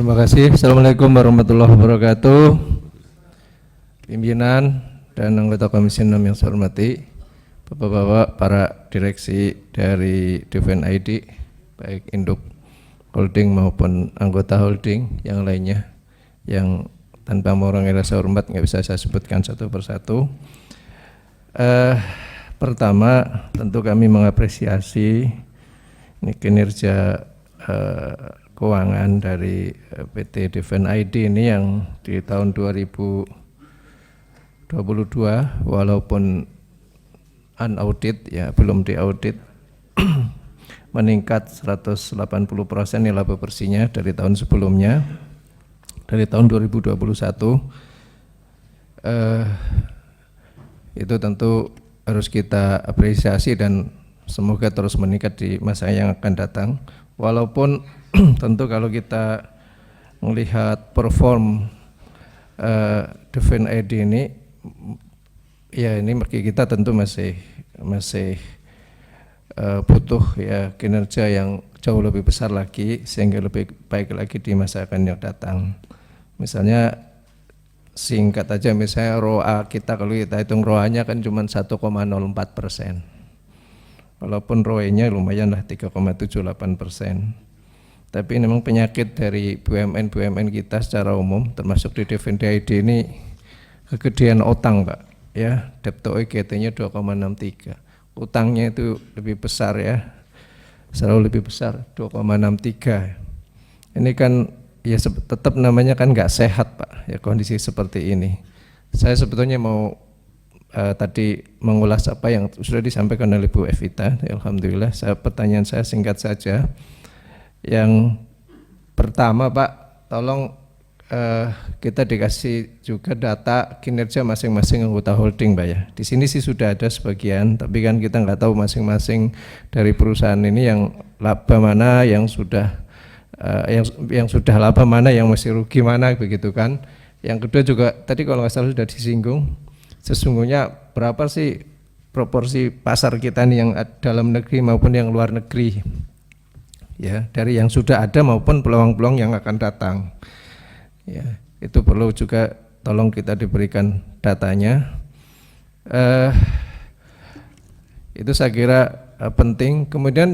Terima kasih. Assalamualaikum warahmatullahi wabarakatuh. Pimpinan dan anggota Komisi 6 yang saya hormati, Bapak-bapak, para direksi dari Devin ID, baik induk holding maupun anggota holding yang lainnya, yang tanpa orang yang saya hormat nggak bisa saya sebutkan satu persatu. Pertama, tentu kami mengapresiasi ini kinerja keuangan dari PT Devin ID ini yang di tahun 2022 walaupun unaudit, ya belum diaudit, meningkat 180% nilai bersihnya dari tahun sebelumnya, dari tahun 2021. Itu tentu harus kita apresiasi dan semoga terus meningkat di masa yang akan datang. Walaupun tentu kalau kita melihat perform Devin ID ini, ya ini kita tentu masih butuh ya kinerja yang jauh lebih besar lagi sehingga lebih baik lagi di masa akan yang datang. Misalnya singkat aja, misalnya ROA kita, kalau kita hitung ROA-nya kan cuma 1,04%. Walaupun ROE-nya lumayan lah 3,78%. Tapi ini memang penyakit dari BUMN kita secara umum, termasuk di Devin ID ini kegedean utang, Pak. Ya, debt to equity-nya 2,63. Utangnya itu lebih besar ya, selalu lebih besar 2,63. Ini kan ya tetap namanya kan nggak sehat, Pak. Ya kondisi seperti ini. Saya sebetulnya mau tadi mengulas apa yang sudah disampaikan oleh Bu Evita. Alhamdulillah. Pertanyaan saya singkat saja. Yang pertama, Pak, tolong kita dikasih juga data kinerja masing-masing anggota holding, Pak ya. Di sini sih sudah ada sebagian, tapi kan kita nggak tahu masing-masing dari perusahaan ini yang laba mana, yang sudah yang sudah laba mana, yang masih rugi mana, begitu kan. Yang kedua juga tadi kalau nggak salah sudah disinggung, sesungguhnya berapa sih proporsi pasar kita nih yang dalam negeri maupun yang luar negeri, ya, dari yang sudah ada maupun peluang-peluang yang akan datang. Ya, itu perlu juga tolong kita diberikan datanya. Itu saya kira penting. Kemudian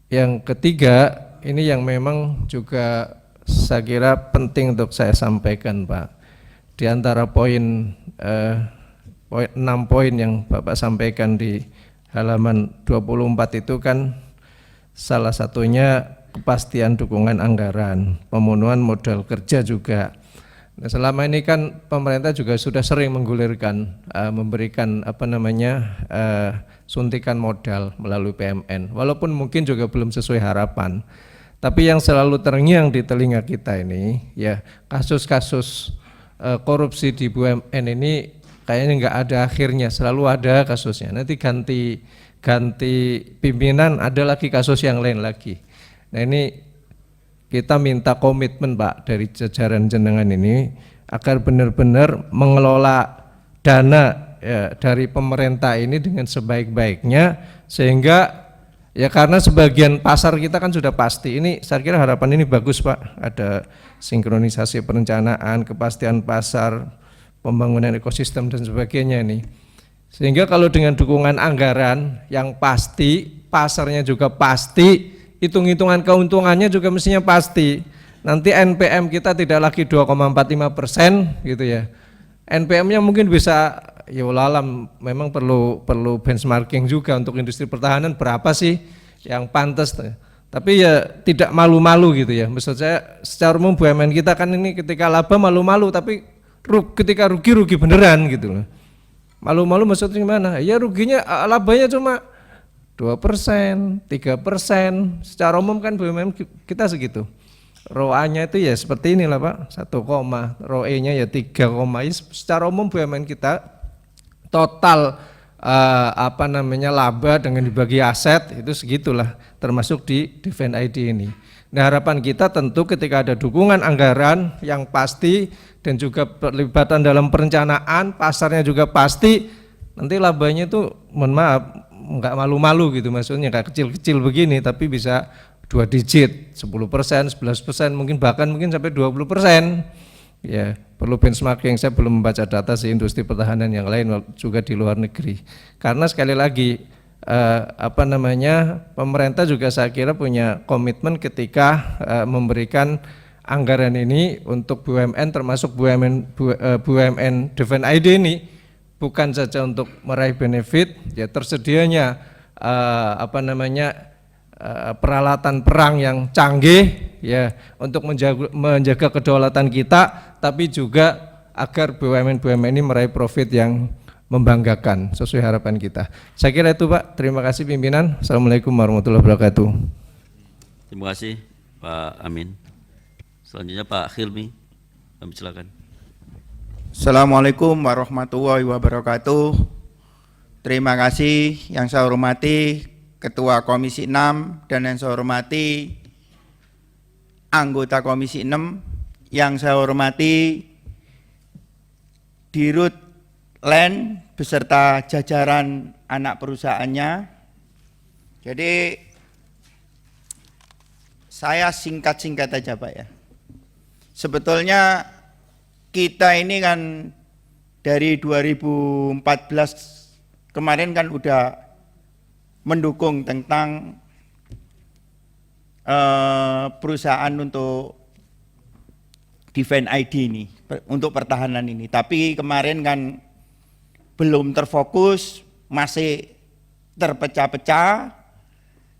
yang ketiga, ini yang memang juga saya kira penting untuk saya sampaikan, Pak. Di antara poin 6 poin yang Bapak sampaikan di halaman 24 itu kan salah satunya kepastian dukungan anggaran, pemenuhan modal kerja juga. Nah, selama ini kan pemerintah juga sudah sering menggulirkan memberikan suntikan modal melalui PMN, walaupun mungkin juga belum sesuai harapan. Tapi yang selalu terngiang di telinga kita ini ya kasus-kasus korupsi di BUMN ini kayaknya nggak ada akhirnya, selalu ada kasusnya. Nanti ganti pimpinan ada lagi kasus yang lain lagi. Nah ini kita minta komitmen, Pak, dari jajaran jenengan ini agar benar-benar mengelola dana ya, dari pemerintah ini dengan sebaik-baiknya, sehingga ya karena sebagian pasar kita kan sudah pasti, ini saya kira harapan ini bagus, Pak, ada sinkronisasi perencanaan, kepastian pasar, pembangunan ekosistem dan sebagainya ini. Sehingga kalau dengan dukungan anggaran yang pasti, pasarnya juga pasti, hitung-hitungan keuntungannya juga mestinya pasti. Nanti NPM kita tidak lagi 2,45% gitu ya. NPM-nya mungkin bisa, ya walalam, memang perlu benchmarking juga untuk industri pertahanan berapa sih yang pantas. Tapi ya tidak malu-malu gitu ya. Maksud saya secara umum BUMN kita kan ini ketika laba malu-malu, tapi ketika rugi beneran gitu loh. Malu-malu maksudnya gimana? Ya ruginya, labanya cuma 2%, 3%. Secara umum kan BUMN kita segitu. ROA-nya itu ya seperti inilah, Pak, 1, ROE-nya ya 3, secara umum BUMN kita total laba dengan dibagi aset itu segitulah, termasuk di Devin ID ini. Nah, harapan kita tentu ketika ada dukungan anggaran yang pasti dan juga perlibatan dalam perencanaan, pasarnya juga pasti, nanti labanya itu mohon maaf nggak malu-malu gitu, maksudnya nggak kecil-kecil begini tapi bisa 2 digit, 10%, 11%, mungkin sampai 20%. Ya, perlu benchmarking. Saya belum membaca data sih industri pertahanan yang lain juga di luar negeri. Karena sekali lagi pemerintah juga saya kira punya komitmen ketika memberikan anggaran ini untuk BUMN, termasuk BUMN Defense ID ini, bukan saja untuk meraih benefit, ya tersedianya peralatan perang yang canggih ya untuk menjaga kedaulatan kita, tapi juga agar BUMN ini meraih profit yang membanggakan sesuai harapan kita. Saya kira itu Pak. Terima kasih pimpinan. Assalamualaikum warahmatullahi wabarakatuh. Terima kasih Pak Amin. Selanjutnya Pak Hilmi, kami silakan. Assalamualaikum warahmatullahi wabarakatuh. Terima kasih yang saya hormati Ketua Komisi 6 dan yang saya hormati anggota Komisi 6, yang saya hormati Dirut Len beserta jajaran anak perusahaannya. Jadi saya singkat-singkat aja Pak ya. Sebetulnya kita ini kan dari 2014 kemarin kan udah mendukung tentang perusahaan untuk Defense ID ini, untuk pertahanan ini. Tapi kemarin kan belum terfokus, masih terpecah-pecah.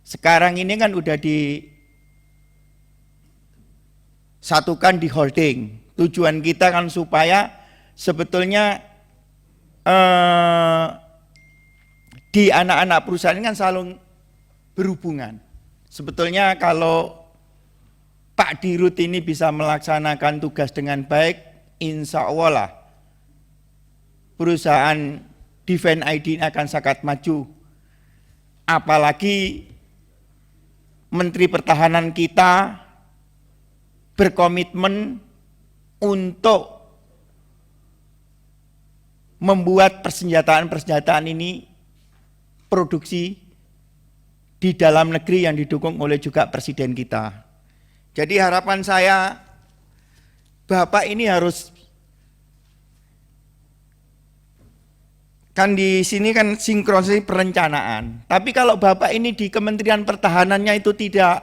Sekarang ini kan udah disatukan di holding. Tujuan kita kan supaya sebetulnya di anak-anak perusahaan ini kan selalu berhubungan. Sebetulnya kalau Pak Dirut ini bisa melaksanakan tugas dengan baik, insya Allah lah perusahaan Defense ID ini akan sangat maju. Apalagi Menteri Pertahanan kita berkomitmen untuk membuat persenjataan ini produksi di dalam negeri yang didukung oleh juga Presiden kita. Jadi harapan saya, Bapak ini harus, kan di sini kan sinkronisasi perencanaan. Tapi kalau Bapak ini di Kementerian Pertahanannya itu tidak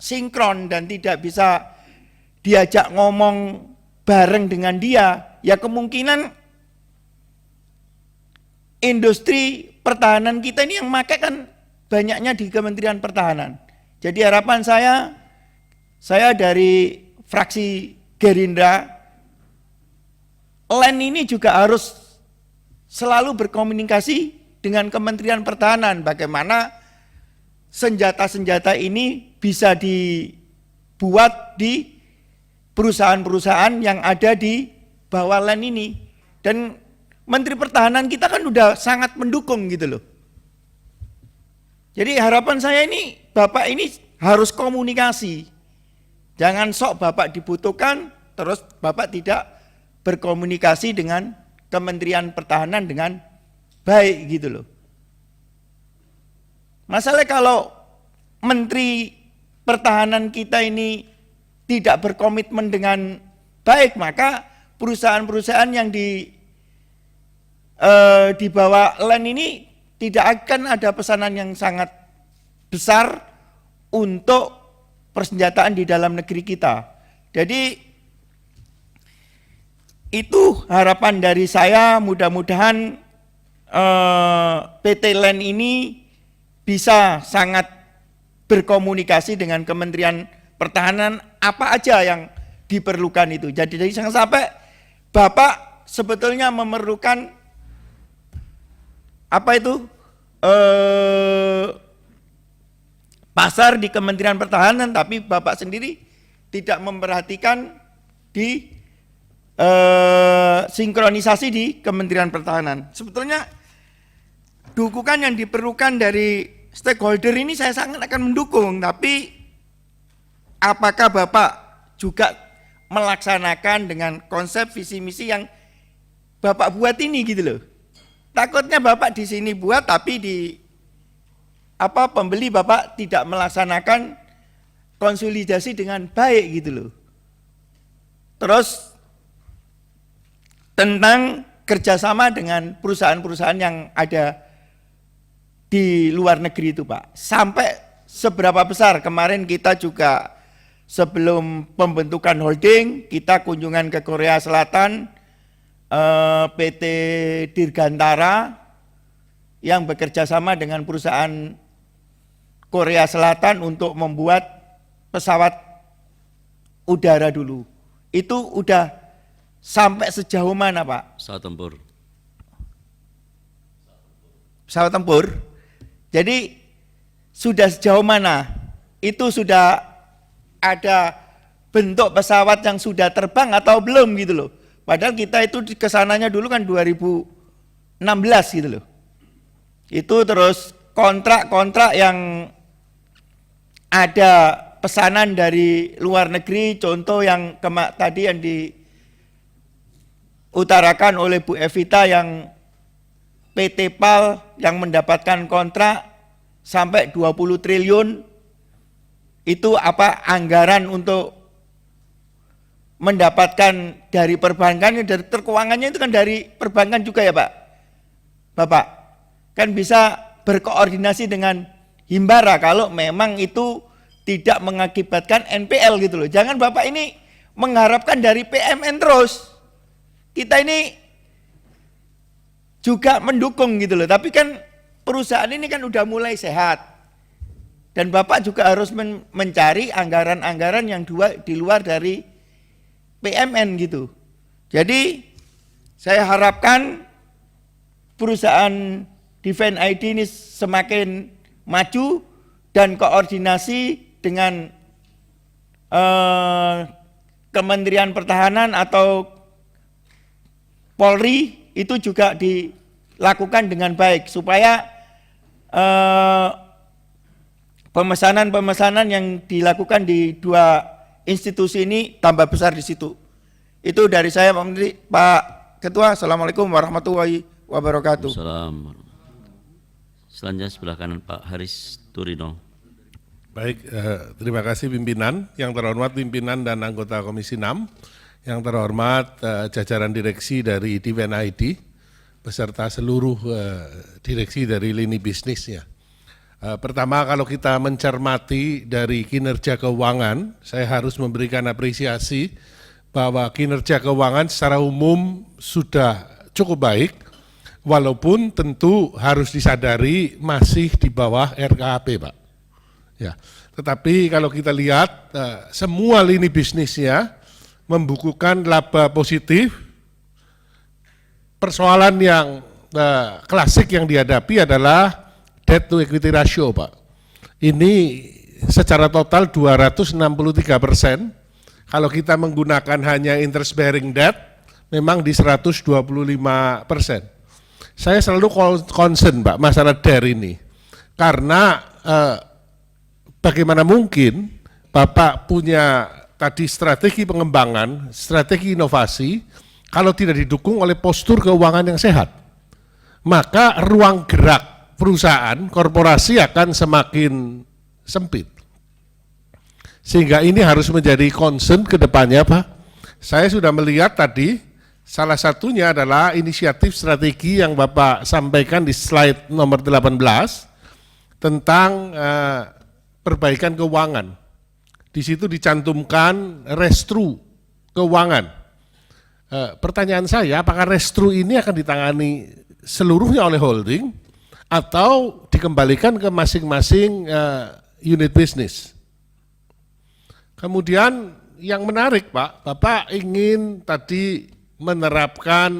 sinkron dan tidak bisa diajak ngomong bareng dengan dia, ya kemungkinan industri pertahanan kita ini yang pakai kan banyaknya di Kementerian Pertahanan. Jadi harapan saya dari fraksi Gerindra, LEN ini juga harus selalu berkomunikasi dengan Kementerian Pertahanan. Bagaimana senjata-senjata ini bisa dibuat di perusahaan-perusahaan yang ada di bawah LEN ini. Dan Menteri Pertahanan kita kan udah sangat mendukung gitu loh. Jadi harapan saya ini, Bapak ini harus komunikasi. Jangan sok Bapak dibutuhkan, terus Bapak tidak berkomunikasi dengan Kementerian Pertahanan dengan baik gitu loh. Masalahnya kalau Menteri Pertahanan kita ini tidak berkomitmen dengan baik, maka perusahaan-perusahaan yang di bawah LEN ini tidak akan ada pesanan yang sangat besar untuk persenjataan di dalam negeri kita. Jadi itu harapan dari saya, mudah-mudahan PT LEN ini bisa sangat berkomunikasi dengan Kementerian Pertahanan apa aja yang diperlukan itu. Jadi jangan sampai Bapak sebetulnya memerlukan pasar di Kementerian Pertahanan, tapi Bapak sendiri tidak memperhatikan di sinkronisasi di Kementerian Pertahanan. Sebetulnya dukungan yang diperlukan dari stakeholder ini saya sangat akan mendukung, tapi apakah Bapak juga melaksanakan dengan konsep visi misi yang Bapak buat ini gitu loh. Takutnya Bapak di sini buat tapi di pembeli Bapak tidak melaksanakan konsolidasi dengan baik gitu loh. Terus tentang kerjasama dengan perusahaan-perusahaan yang ada di luar negeri itu Pak, sampai seberapa besar? Kemarin kita juga sebelum pembentukan holding, kita kunjungan ke Korea Selatan, PT Dirgantara yang bekerja sama dengan perusahaan Korea Selatan untuk membuat pesawat udara dulu. Itu udah sampai sejauh mana Pak? Pesawat tempur. Pesawat tempur. Jadi sudah sejauh mana? Itu sudah ada bentuk pesawat yang sudah terbang atau belum gitu loh. Padahal kita itu kesananya dulu kan 2016 gitu loh. Itu terus kontrak-kontrak yang ada pesanan dari luar negeri, contoh yang tadi yang diutarakan oleh Bu Evita yang PT PAL yang mendapatkan kontrak sampai 20 triliun, itu apa anggaran untuk mendapatkan dari perbankan, dari keuangannya itu kan dari perbankan juga ya Pak? Bapak, kan bisa berkoordinasi dengan Himbara kalau memang itu tidak mengakibatkan NPL gitu loh. Jangan Bapak ini mengharapkan dari PMN terus. Kita ini juga mendukung gitu loh, tapi kan perusahaan ini kan udah mulai sehat. Dan Bapak juga harus mencari anggaran-anggaran yang di luar dari PMN gitu. Jadi saya harapkan perusahaan Defense ID ini semakin maju dan koordinasi dengan Kementerian Pertahanan atau Polri itu juga dilakukan dengan baik supaya pemesanan-pemesanan yang dilakukan di dua institusi ini tambah besar di situ. Itu dari saya Pak Menteri. Pak Ketua, Assalamualaikum warahmatullahi wabarakatuh. Assalamualaikum. Selanjutnya sebelah kanan Pak Haris Turino. Baik, terima kasih pimpinan, yang terhormat pimpinan dan anggota Komisi 6, yang terhormat jajaran direksi dari Defense ID, beserta seluruh direksi dari lini bisnisnya. Pertama, kalau kita mencermati dari kinerja keuangan, saya harus memberikan apresiasi bahwa kinerja keuangan secara umum sudah cukup baik, walaupun tentu harus disadari masih di bawah RKAP, Pak. Ya, tetapi kalau kita lihat semua lini bisnisnya membukukan laba positif. Persoalan yang klasik yang dihadapi adalah debt to equity ratio, Pak. Ini secara total 263%. Kalau kita menggunakan hanya interest bearing debt, memang di 125%. Saya selalu concern, Pak, masalah DER ini. Karena bagaimana mungkin Bapak punya tadi strategi pengembangan, strategi inovasi, kalau tidak didukung oleh postur keuangan yang sehat, maka ruang gerak perusahaan, korporasi akan semakin sempit. Sehingga ini harus menjadi concern ke depannya, Pak. Saya sudah melihat tadi, salah satunya adalah inisiatif strategi yang Bapak sampaikan di slide nomor 18, tentang perbaikan keuangan. Di situ dicantumkan restru keuangan. Pertanyaan saya, apakah restru ini akan ditangani seluruhnya oleh holding atau dikembalikan ke masing-masing unit bisnis? Kemudian yang menarik, Pak, Bapak ingin tadi menerapkan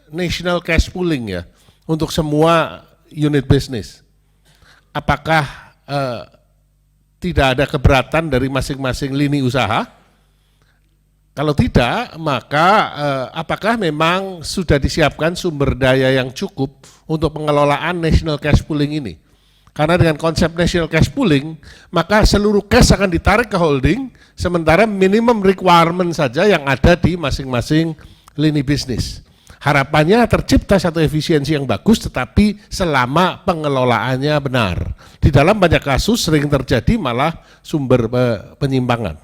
national cash pooling ya untuk semua unit bisnis. Apakah tidak ada keberatan dari masing-masing lini usaha? Kalau tidak, maka apakah memang sudah disiapkan sumber daya yang cukup untuk pengelolaan national cash pooling ini? Karena dengan konsep national cash pooling, maka seluruh cash akan ditarik ke holding, sementara minimum requirement saja yang ada di masing-masing lini bisnis. Harapannya tercipta satu efisiensi yang bagus, tetapi selama pengelolaannya benar. Di dalam banyak kasus sering terjadi malah sumber penyimpangan.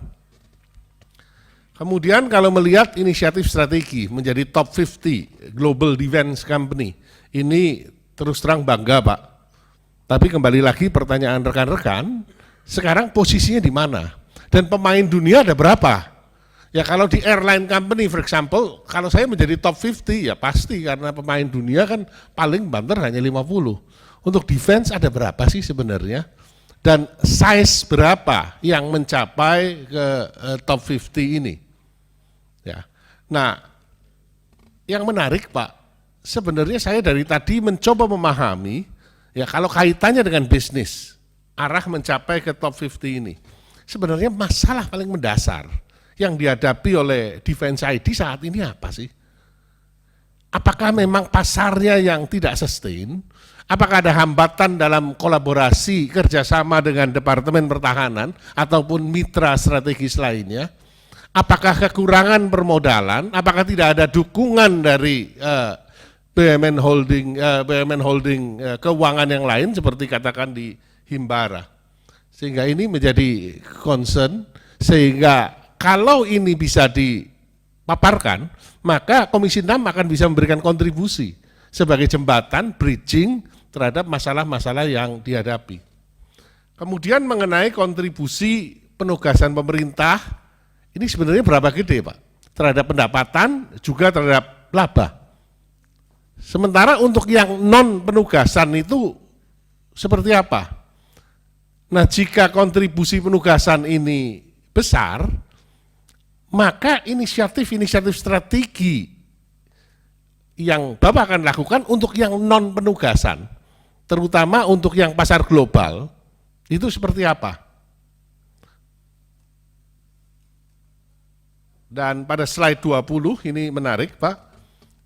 Kemudian kalau melihat inisiatif strategi menjadi top 50 Global Defense Company, ini terus terang bangga Pak. Tapi kembali lagi pertanyaan rekan-rekan, sekarang posisinya di mana? Dan pemain dunia ada berapa? Ya kalau di airline company for example, kalau saya menjadi top 50 ya pasti karena pemain dunia kan paling banter hanya 50. Untuk defense ada berapa sih sebenarnya? Dan size berapa yang mencapai ke top 50 ini? Ya. Nah, yang menarik Pak, sebenarnya saya dari tadi mencoba memahami ya kalau kaitannya dengan bisnis, arah mencapai ke top 50 ini. Sebenarnya masalah paling mendasar yang dihadapi oleh Defense ID saat ini apa sih? Apakah memang pasarnya yang tidak sustain? Apakah ada hambatan dalam kolaborasi kerjasama dengan Departemen Pertahanan ataupun mitra strategis lainnya? Apakah kekurangan permodalan? Apakah tidak ada dukungan dari BUMN Holding keuangan yang lain seperti katakan di Himbara? Sehingga ini menjadi concern, sehingga kalau ini bisa dipaparkan, maka Komisi 6 akan bisa memberikan kontribusi sebagai jembatan bridging terhadap masalah-masalah yang dihadapi. Kemudian mengenai kontribusi penugasan pemerintah, ini sebenarnya berapa gede Pak? Terhadap pendapatan juga terhadap laba. Sementara untuk yang non penugasan itu seperti apa? Nah jika kontribusi penugasan ini besar, maka inisiatif-inisiatif strategi yang Bapak akan lakukan untuk yang non penugasan, terutama untuk yang pasar global, itu seperti apa? Dan pada slide 20 ini menarik Pak,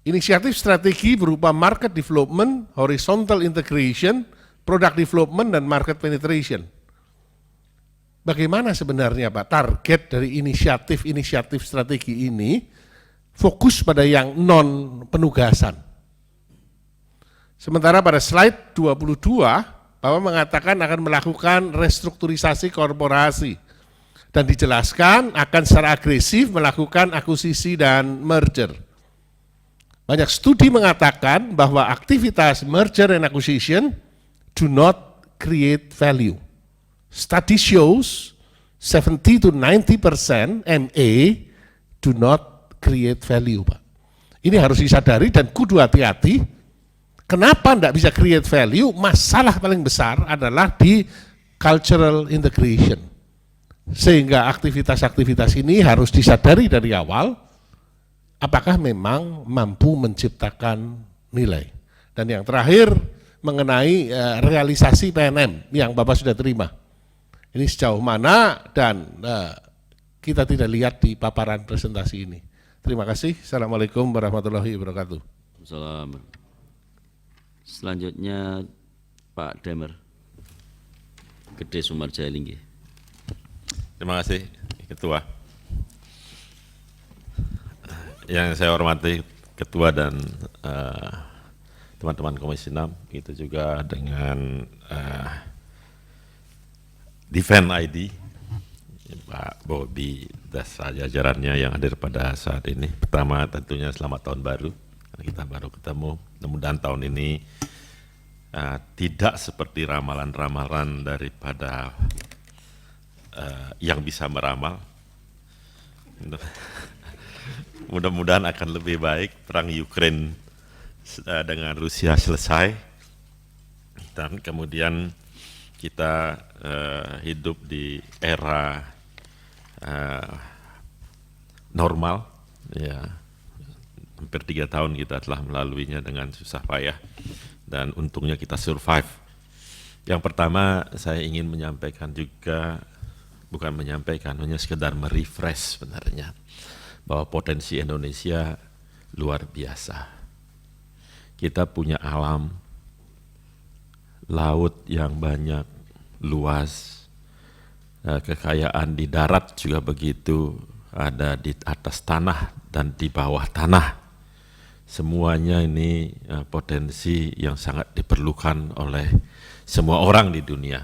inisiatif strategi berupa market development, horizontal integration, product development, dan market penetration. Bagaimana sebenarnya Pak target dari inisiatif-inisiatif strategi ini fokus pada yang non penugasan. Sementara pada slide 22 Bapak mengatakan akan melakukan restrukturisasi korporasi dan dijelaskan akan secara agresif melakukan akuisisi dan merger. Banyak studi mengatakan bahwa aktivitas merger and acquisition do not create value. Study shows 70 to 90% MA do not create value, Pak. Ini harus disadari dan kudu hati-hati. Kenapa tidak bisa create value? Masalah paling besar adalah di cultural integration. Sehingga aktivitas-aktivitas ini harus disadari dari awal, apakah memang mampu menciptakan nilai. Dan yang terakhir mengenai realisasi PNM yang Bapak sudah terima. Ini sejauh mana dan kita tidak lihat di paparan presentasi ini. Terima kasih. Assalamualaikum warahmatullahi wabarakatuh. Salam. Selanjutnya Pak Demer, Gede Sumarjaya Linggi. Terima kasih Ketua. Yang saya hormati Ketua dan teman-teman Komisi 6, itu juga dengan Defense ID, Pak Bobi dan jajarannya yang hadir pada saat ini. Pertama tentunya selamat tahun baru, kita baru ketemu. Mudah-mudahan tahun ini tidak seperti ramalan-ramalan daripada yang bisa meramal. Mudah-mudahan akan lebih baik, perang Ukraine dengan Rusia selesai, dan kemudian kita hidup di era normal, ya. Hampir 3 tahun kita telah melaluinya dengan susah payah, dan untungnya kita survive. Yang pertama saya ingin menyampaikan juga, bukan menyampaikan, hanya sekedar merefresh sebenarnya, bahwa potensi Indonesia luar biasa. Kita punya alam, laut yang banyak, luas, kekayaan di darat juga begitu, ada di atas tanah dan di bawah tanah. semuanya ini potensi yang sangat diperlukan oleh semua orang di dunia.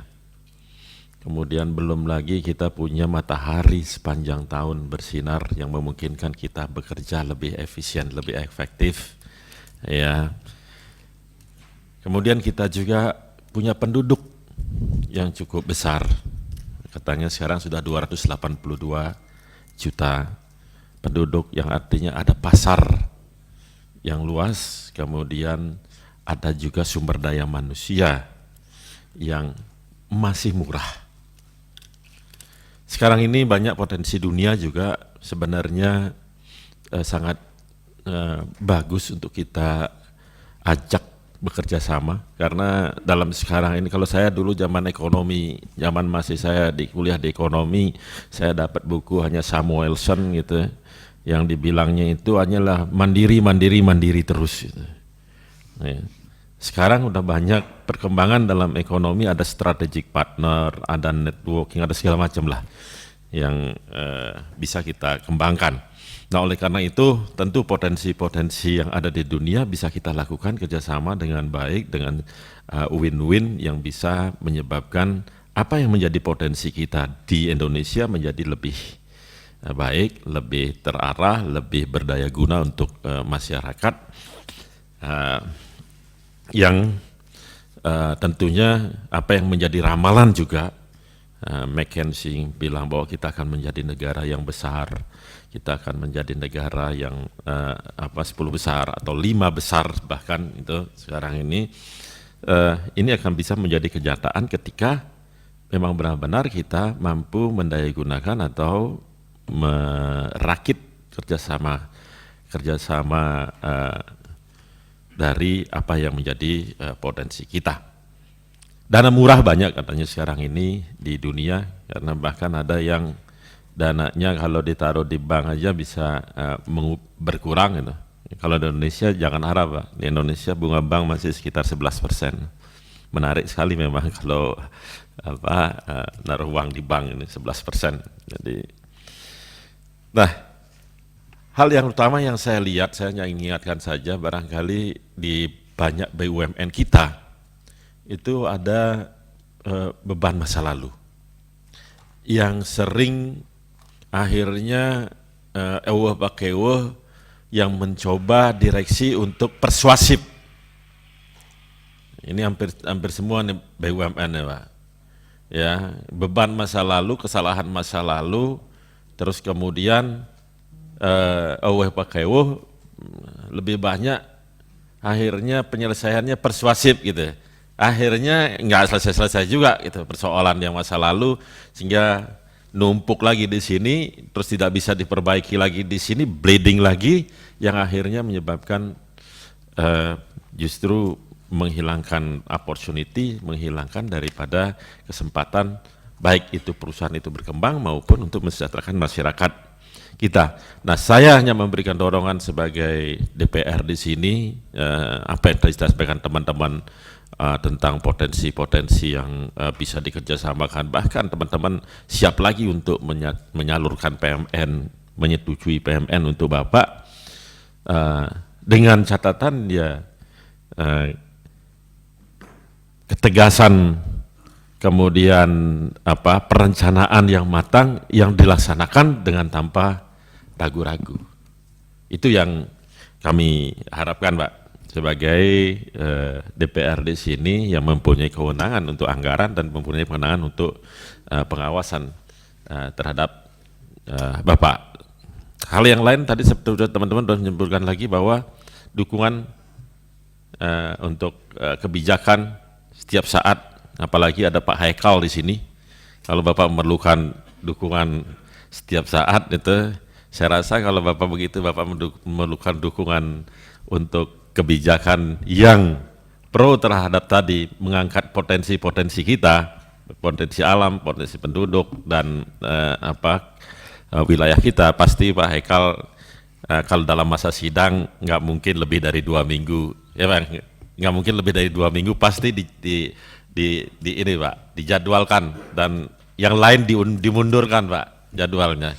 Kemudian belum lagi kita punya matahari sepanjang tahun bersinar yang memungkinkan kita bekerja lebih efisien, lebih efektif. Ya. Kemudian kita juga punya penduduk yang cukup besar. Katanya sekarang sudah 282 juta penduduk, yang artinya ada pasar yang luas, kemudian ada juga sumber daya manusia yang masih murah. Sekarang ini banyak potensi dunia juga sebenarnya sangat bagus untuk kita ajak bekerja sama, karena dalam sekarang ini, kalau saya dulu zaman ekonomi, zaman masih saya di kuliah di ekonomi, saya dapat buku hanya Samuelson gitu, yang dibilangnya itu hanyalah mandiri terus gitu. Nah, sekarang udah banyak perkembangan dalam ekonomi, ada strategic partner, ada networking, ada segala macam lah yang bisa kita kembangkan. Nah, oleh karena itu tentu potensi-potensi yang ada di dunia bisa kita lakukan kerjasama dengan baik, dengan win-win yang bisa menyebabkan apa yang menjadi potensi kita di Indonesia menjadi lebih baik, lebih terarah, lebih berdaya guna untuk masyarakat yang tentunya apa yang menjadi ramalan juga, McKinsey bilang bahwa kita akan menjadi negara yang besar, kita akan menjadi negara yang 10 besar atau 5 besar bahkan itu sekarang ini akan bisa menjadi kenyataan ketika memang benar-benar kita mampu mendayagunakan atau merakit kerjasama dari apa yang menjadi potensi kita. Dana murah banyak katanya sekarang ini di dunia, karena bahkan ada yang dananya kalau ditaruh di bank aja bisa berkurang gitu. Kalau di Indonesia jangan harap Pak, di Indonesia bunga bank masih sekitar 11%. Menarik sekali memang kalau naruh uang di bank ini 11%. Jadi nah, hal yang utama yang saya lihat, saya hanya ingatkan saja, barangkali di banyak BUMN kita itu ada beban masa lalu yang sering akhirnya yang mencoba direksi untuk persuasif. Ini hampir semua nih BUMN ya Pak. Ya, beban masa lalu, kesalahan masa lalu, terus kemudian lebih banyak akhirnya penyelesaiannya persuasif gitu. Akhirnya nggak selesai-selesai juga gitu persoalan yang masa lalu, sehingga numpuk lagi di sini, terus tidak bisa diperbaiki lagi di sini, bleeding lagi, yang akhirnya menyebabkan justru menghilangkan opportunity, menghilangkan daripada kesempatan baik itu perusahaan itu berkembang maupun untuk mensejahterakan masyarakat kita. Nah, saya hanya memberikan dorongan sebagai DPR di sini, apa yang tadi disampaikan teman-teman tentang potensi-potensi yang bisa dikerjasamakan, bahkan teman-teman siap lagi untuk menyalurkan PMN, menyetujui PMN untuk Bapak, dengan catatan ya ketegasan, kemudian perencanaan yang matang yang dilaksanakan dengan tanpa ragu-ragu. Itu yang kami harapkan Pak, sebagai DPR di sini yang mempunyai kewenangan untuk anggaran dan mempunyai kewenangan untuk pengawasan terhadap Bapak. Hal yang lain tadi seperti teman-teman sudah menyebutkan lagi bahwa dukungan untuk kebijakan setiap saat, apalagi ada Pak Haikal di sini. Kalau Bapak memerlukan dukungan setiap saat itu, saya rasa kalau Bapak begitu, Bapak memerlukan dukungan untuk kebijakan yang pro terhadap tadi, mengangkat potensi-potensi kita, potensi alam, potensi penduduk, dan wilayah kita, pasti Pak Haikal kalau dalam masa sidang nggak mungkin lebih dari 2 minggu, ya Bang, nggak mungkin lebih dari 2 minggu, pasti ini Pak, dijadwalkan, dan yang lain dimundurkan Pak jadwalnya.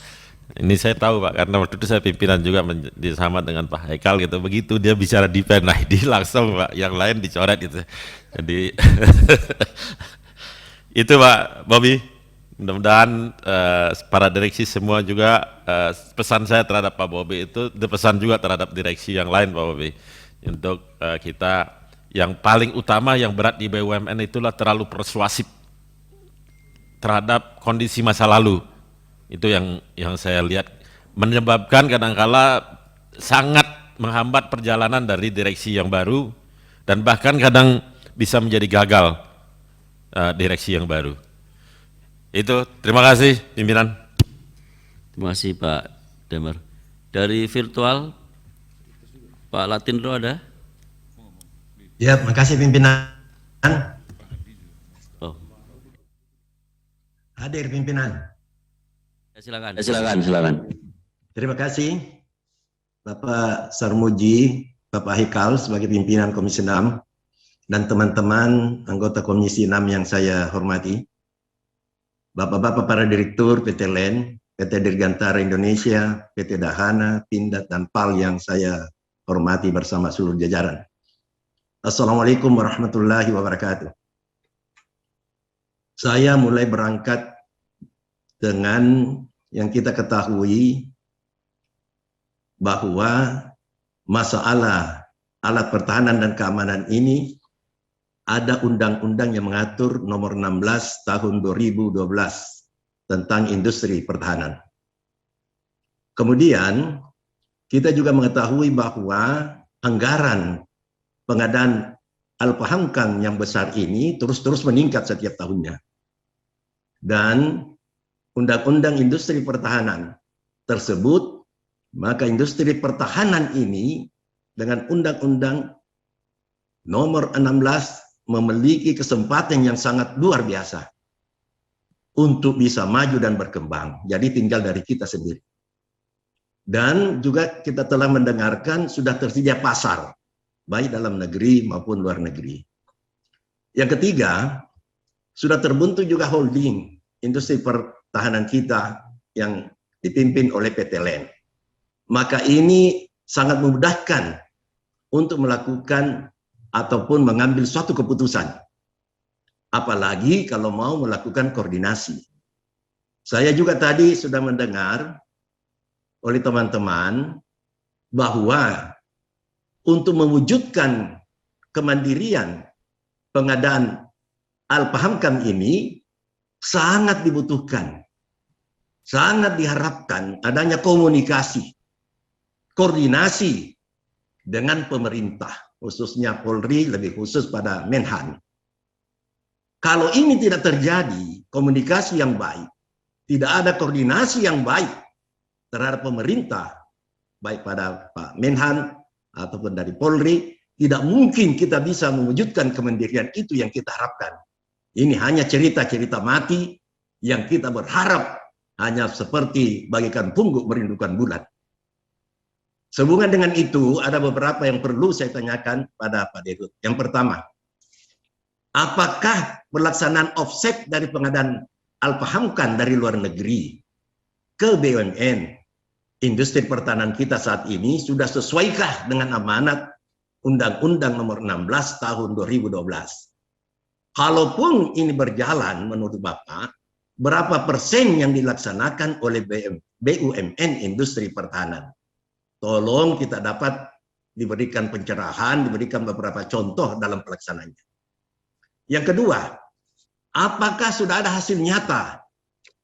Ini saya tahu Pak, karena waktu itu saya pimpinan juga sama dengan Pak Haikal gitu. Begitu dia bicara defend ID langsung Pak, yang lain dicoret gitu. Jadi itu Pak Bobby. Mudah-mudahan para direksi semua juga pesan saya terhadap Pak Bobby itu pesan juga terhadap direksi yang lain Pak Bobby. Untuk kita yang paling utama yang berat di BUMN itulah terlalu persuasif terhadap kondisi masa lalu. Itu yang saya lihat menyebabkan kadangkala sangat menghambat perjalanan dari direksi yang baru dan bahkan kadang bisa menjadi gagal direksi yang baru. Itu, terima kasih pimpinan. Terima kasih Pak Damar. Dari virtual, Pak Latindro ada? Ya, makasih pimpinan. Oh, Hadir pimpinan. silakan. Terima kasih Bapak Sarmuji, Bapak Haikal sebagai pimpinan Komisi 6 dan teman-teman anggota Komisi 6 yang saya hormati. Bapak-bapak para direktur PT LEN, PT Dirgantara Indonesia, PT Dahana, Pindad, dan PAL yang saya hormati bersama seluruh jajaran. Assalamualaikum warahmatullahi wabarakatuh. Saya mulai berangkat dengan yang kita ketahui bahwa masalah alat pertahanan dan keamanan ini ada undang-undang yang mengatur nomor 16 tahun 2012 tentang industri pertahanan. Kemudian kita juga mengetahui bahwa anggaran pengadaan Al-Pahamkan yang besar ini terus-terus meningkat setiap tahunnya. Dan undang-undang industri pertahanan tersebut, maka industri pertahanan ini dengan undang-undang nomor 16 memiliki kesempatan yang sangat luar biasa untuk bisa maju dan berkembang. Jadi tinggal dari kita sendiri. Dan juga kita telah mendengarkan sudah tersedia pasar, baik dalam negeri maupun luar negeri. Yang ketiga, sudah terbentuk juga holding industri pertahanan kita yang dipimpin oleh PT LEN. Maka ini sangat memudahkan untuk melakukan ataupun mengambil suatu keputusan. Apalagi kalau mau melakukan koordinasi. Saya juga tadi sudah mendengar oleh teman-teman bahwa untuk mewujudkan kemandirian pengadaan Al-Pahamkan ini sangat dibutuhkan, sangat diharapkan adanya komunikasi, koordinasi dengan pemerintah, khususnya Polri, lebih khusus pada Menhan. Kalau ini tidak terjadi, komunikasi yang baik, tidak ada koordinasi yang baik terhadap pemerintah, baik pada Pak Menhan ataupun dari Polri, tidak mungkin kita bisa mewujudkan kemandirian itu yang kita harapkan. Ini hanya cerita-cerita mati yang kita berharap hanya seperti bagikan pungguk merindukan bulan. Sehubungan dengan itu, ada beberapa yang perlu saya tanyakan pada Pak Dirut. Yang pertama, apakah pelaksanaan offset dari pengadaan Al-Pahamkan dari luar negeri ke BUMN, industri pertahanan kita saat ini sudah sesuaikah dengan amanat Undang-Undang nomor 16 tahun 2012? Kalaupun ini berjalan menurut Bapak, berapa persen yang dilaksanakan oleh BUMN industri pertahanan? Tolong kita dapat diberikan pencerahan, diberikan beberapa contoh dalam pelaksanaannya. Yang kedua, apakah sudah ada hasil nyata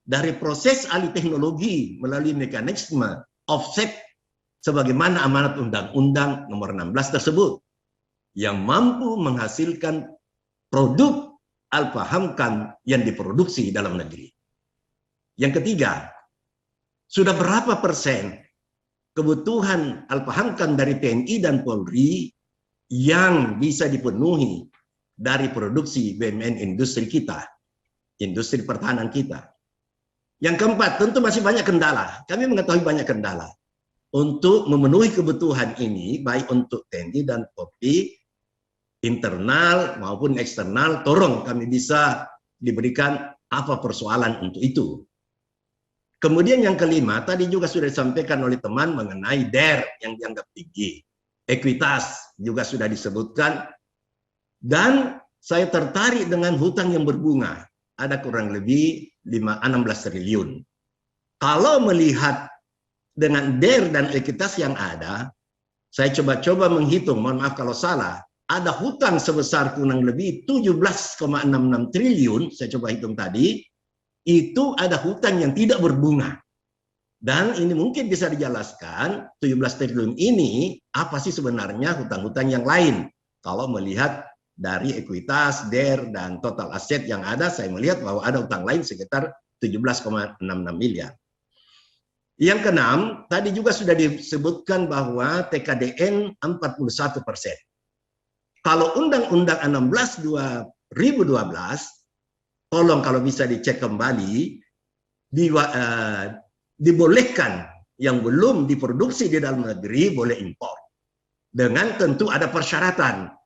dari proses alih teknologi melalui mekanisme offset sebagaimana amanat Undang-Undang nomor 16 tersebut yang mampu menghasilkan produk Al-Pahamkan yang diproduksi dalam negeri? Yang ketiga, sudah berapa persen kebutuhan Al-Pahamkan dari TNI dan Polri yang bisa dipenuhi dari produksi BUMN industri kita, industri pertahanan kita? Yang keempat, tentu masih banyak kendala. Kami mengetahui banyak kendala. Untuk memenuhi kebutuhan ini, baik untuk TNI dan Polri, internal maupun eksternal, tolong kami bisa diberikan apa persoalan untuk itu. Kemudian yang kelima, tadi juga sudah disampaikan oleh teman mengenai DER yang dianggap tinggi. Ekuitas juga sudah disebutkan. Dan saya tertarik dengan hutang yang berbunga. Ada kurang lebih 16 triliun. Kalau melihat dengan DER dan ekuitas yang ada, saya coba-coba menghitung, mohon maaf kalau salah, ada hutang sebesar kurang lebih 17,66 triliun, saya coba hitung tadi, itu ada hutang yang tidak berbunga. Dan ini mungkin bisa dijelaskan, 17 triliun ini apa sih sebenarnya hutang-hutang yang lain. Kalau melihat dari ekuitas, DER, dan total aset yang ada, saya melihat bahwa ada hutang lain sekitar 17,66 miliar. Yang keenam, tadi juga sudah disebutkan bahwa TKDN 41%. Kalau Undang-Undang 16 2012, tolong kalau bisa dicek kembali, dibolehkan yang belum diproduksi di dalam negeri boleh impor. Dengan tentu ada persyaratan.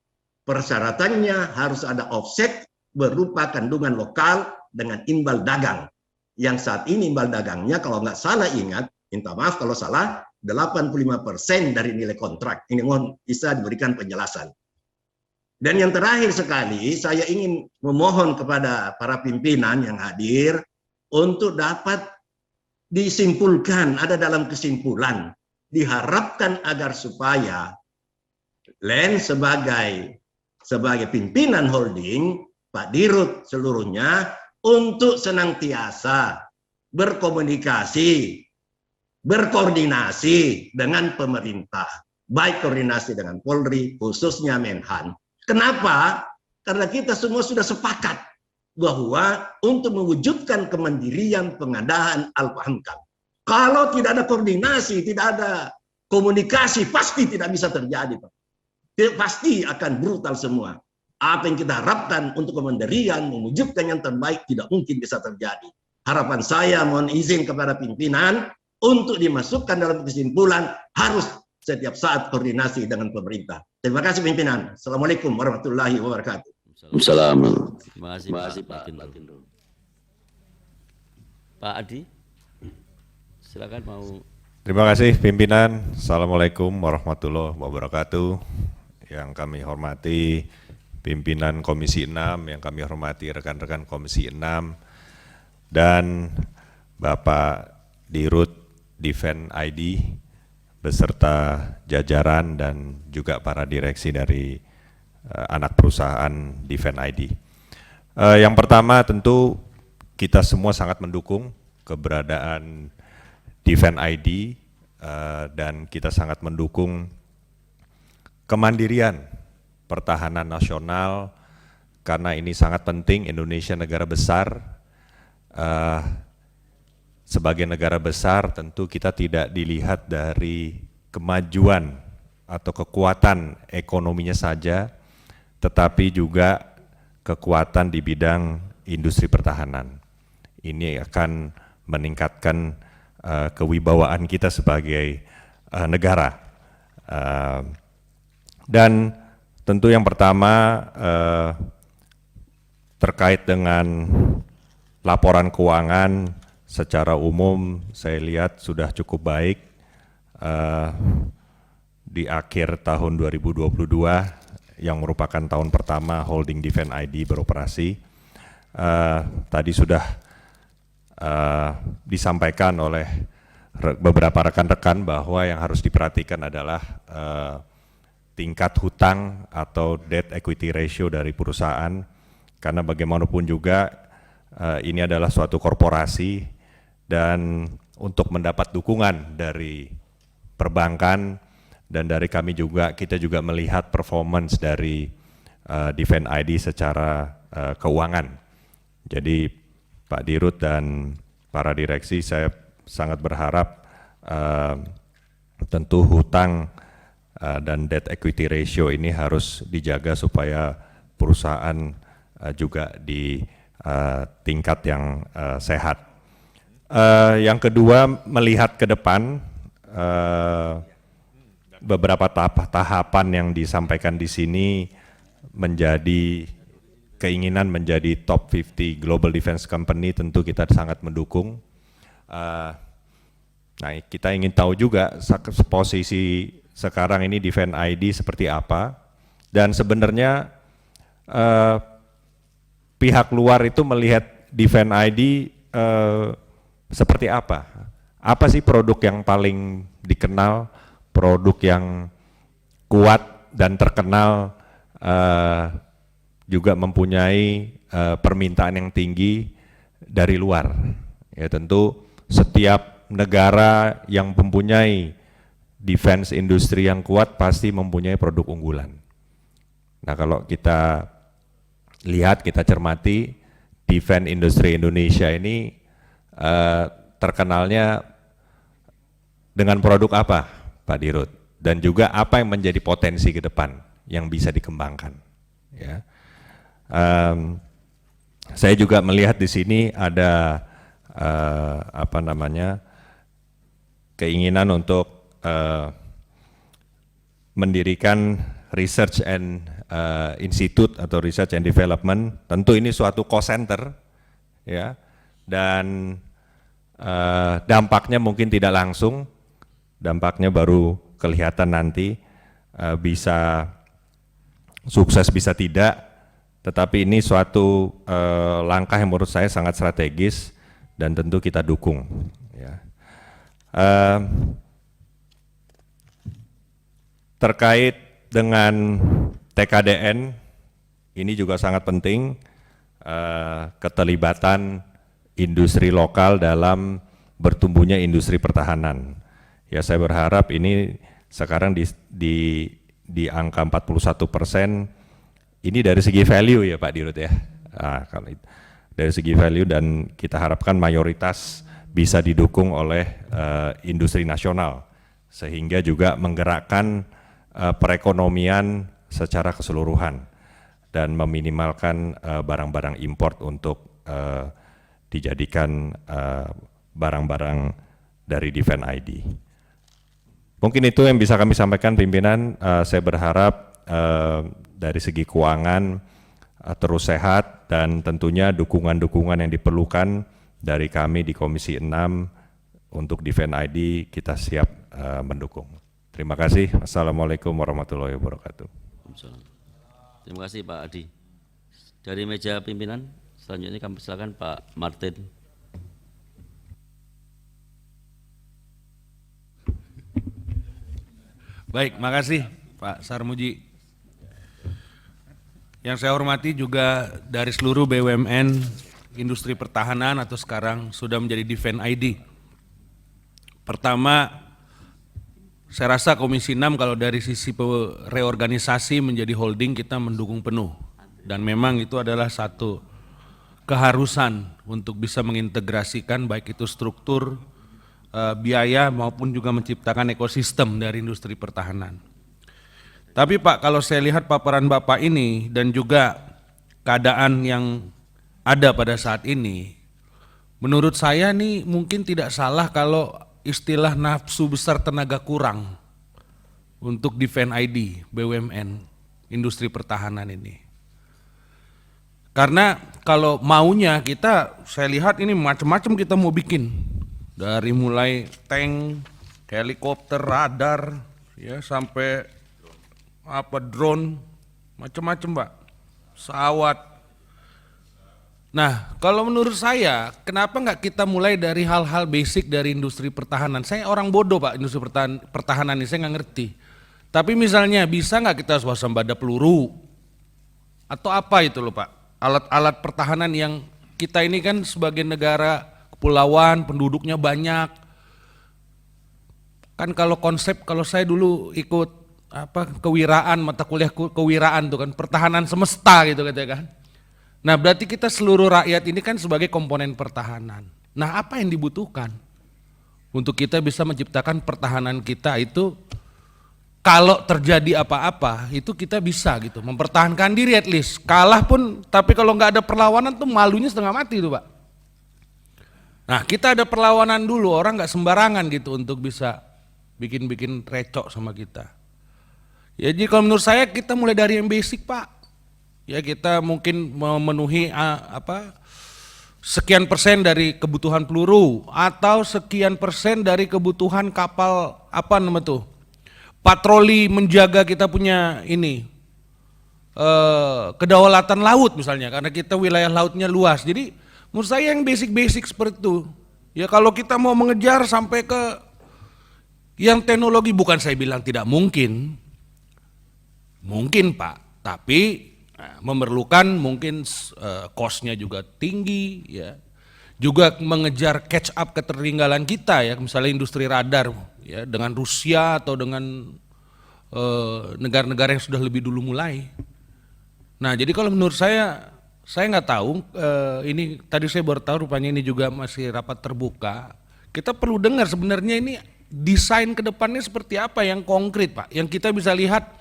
Persyaratannya harus ada offset berupa kandungan lokal dengan imbal dagang. Yang saat ini imbal dagangnya kalau nggak salah ingat, minta maaf kalau salah, 85% dari nilai kontrak. Ini mohon bisa diberikan penjelasan. Dan yang terakhir sekali, saya ingin memohon kepada para pimpinan yang hadir untuk dapat disimpulkan, ada dalam kesimpulan, diharapkan agar supaya LEN sebagai pimpinan holding, Pak Dirut seluruhnya, untuk senantiasa berkomunikasi, berkoordinasi dengan pemerintah, baik koordinasi dengan Polri, khususnya Menhan. Kenapa? Karena kita semua sudah sepakat bahwa untuk mewujudkan kemandirian pengadaan Al-Pahamkan, kalau tidak ada koordinasi, tidak ada komunikasi, pasti tidak bisa terjadi, Pak. Pasti akan brutal semua. Apa yang kita harapkan untuk kemandirian, mewujudkan yang terbaik, tidak mungkin bisa terjadi. Harapan saya, mohon izin kepada pimpinan, untuk dimasukkan dalam kesimpulan, harus setiap saat koordinasi dengan pemerintah. Terima kasih pimpinan. Assalamualaikum warahmatullahi wabarakatuh. Assalamualaikum. Terima kasih Pak Lakindo. Pak Adi, silakan mau. Terima kasih pimpinan. Assalamualaikum warahmatullahi wabarakatuh. Yang kami hormati pimpinan Komisi 6, yang kami hormati rekan-rekan Komisi 6, dan Bapak Dirut Defend ID, beserta jajaran dan juga para direksi dari anak perusahaan Defend ID. Yang pertama tentu kita semua sangat mendukung keberadaan Defend ID dan kita sangat mendukung kemandirian pertahanan nasional karena ini sangat penting. Indonesia negara besar, sebagai negara besar tentu kita tidak dilihat dari kemajuan atau kekuatan ekonominya saja, tetapi juga kekuatan di bidang industri pertahanan. Ini akan meningkatkan kewibawaan kita sebagai negara. Dan tentu yang pertama terkait dengan laporan keuangan secara umum saya lihat sudah cukup baik. Di akhir tahun 2022 yang merupakan tahun pertama holding Defend ID beroperasi, tadi sudah disampaikan oleh beberapa rekan-rekan bahwa yang harus diperhatikan adalah tingkat hutang atau debt equity ratio dari perusahaan, karena bagaimanapun juga ini adalah suatu korporasi dan untuk mendapat dukungan dari perbankan dan dari kami juga, kita juga melihat performance dari Defend ID secara keuangan. Jadi Pak Dirut dan para direksi, saya sangat berharap tentu hutang dan debt equity ratio ini harus dijaga supaya perusahaan juga di tingkat yang sehat. Yang kedua, melihat ke depan, beberapa tahapan yang disampaikan di sini menjadi keinginan menjadi top 50 global defense company, tentu kita sangat mendukung. Nah, kita ingin tahu juga posisi sekarang ini Defend ID seperti apa, dan sebenarnya pihak luar itu melihat Defend ID seperti apa? Apa sih produk yang paling dikenal, produk yang kuat dan terkenal, juga mempunyai permintaan yang tinggi dari luar? Ya tentu setiap negara yang mempunyai defense industri yang kuat pasti mempunyai produk unggulan. Nah, kalau kita lihat, kita cermati, defense industri Indonesia ini terkenalnya dengan produk apa, Pak Dirut? Dan juga apa yang menjadi potensi ke depan yang bisa dikembangkan? Ya. Saya juga melihat di sini ada keinginan untuk mendirikan research and institute atau research and development. Tentu ini suatu cost center, ya, dan dampaknya mungkin tidak langsung, dampaknya baru kelihatan nanti, bisa sukses bisa tidak, tetapi ini suatu langkah yang menurut saya sangat strategis dan tentu kita dukung. Ya. Terkait dengan TKDN, ini juga sangat penting, keterlibatan industri lokal dalam bertumbuhnya industri pertahanan. Ya, saya berharap ini sekarang di angka 41%, ini dari segi value ya Pak Dirut ya. Nah, kalau dari segi value, dan kita harapkan mayoritas bisa didukung oleh industri nasional, sehingga juga menggerakkan perekonomian secara keseluruhan dan meminimalkan barang-barang import untuk dijadikan barang-barang dari Defend ID. Mungkin itu yang bisa kami sampaikan pimpinan. Saya berharap dari segi keuangan terus sehat, dan tentunya dukungan-dukungan yang diperlukan dari kami di Komisi 6 untuk Defend ID kita siap mendukung. Terima kasih. Assalamualaikum warahmatullahi wabarakatuh. Terima kasih Pak Adi. Dari meja pimpinan, selanjutnya kami silakan Pak Martin. Baik, makasih Pak Sarmuji. Yang saya hormati juga dari seluruh BUMN industri pertahanan atau sekarang sudah menjadi Defend ID. Pertama, saya rasa Komisi 6 kalau dari sisi reorganisasi menjadi holding kita mendukung penuh. Dan memang itu adalah satu keharusan untuk bisa mengintegrasikan baik itu struktur, biaya maupun juga menciptakan ekosistem dari industri pertahanan. Tapi Pak, kalau saya lihat paparan Bapak ini dan juga keadaan yang ada pada saat ini, menurut saya nih mungkin tidak salah kalau istilah nafsu besar tenaga kurang untuk Defend ID, BUMN, industri pertahanan ini. Karena kalau maunya kita, saya lihat ini macam-macam kita mau bikin. Dari mulai tank, helikopter, radar, ya sampai drone, macam-macam Pak, pesawat. Nah, kalau menurut saya, kenapa nggak kita mulai dari hal-hal basic dari industri pertahanan? Saya orang bodoh Pak, industri pertahanan ini saya nggak ngerti. Tapi misalnya bisa nggak kita swasembada peluru? Atau apa itu loh Pak, alat-alat pertahanan yang kita ini kan sebagai negara kepulauan, penduduknya banyak. Kan kalau konsep, kalau saya dulu ikut kewiraan, mata kuliah kewiraan tuh kan, pertahanan semesta gitu katanya kan. Nah berarti kita seluruh rakyat ini kan sebagai komponen pertahanan. Nah apa yang dibutuhkan untuk kita bisa menciptakan pertahanan kita itu, kalau terjadi apa-apa itu kita bisa gitu mempertahankan diri, at least kalah pun, tapi kalau nggak ada perlawanan tuh malunya setengah mati tuh Pak. Nah kita ada perlawanan dulu, orang nggak sembarangan gitu untuk bisa bikin-bikin recok sama kita. Ya jadi kalau menurut saya kita mulai dari yang basic Pak. Ya kita mungkin memenuhi sekian persen dari kebutuhan peluru atau sekian persen dari kebutuhan kapal apa namanya tuh patroli menjaga kita punya ini kedaulatan laut misalnya, karena kita wilayah lautnya luas. Jadi menurut saya yang basic-basic seperti itu ya, kalau kita mau mengejar sampai ke yang teknologi, bukan saya bilang tidak mungkin, mungkin Pak, tapi memerlukan mungkin cost-nya juga tinggi ya, juga mengejar catch up ketertinggalan kita ya, misalnya industri radar ya dengan Rusia atau dengan negara-negara yang sudah lebih dulu mulai. Nah jadi kalau menurut saya nggak tahu, ini tadi saya baru tahu rupanya ini juga masih rapat terbuka. Kita perlu dengar sebenarnya ini desain ke depannya seperti apa yang konkret Pak, yang kita bisa lihat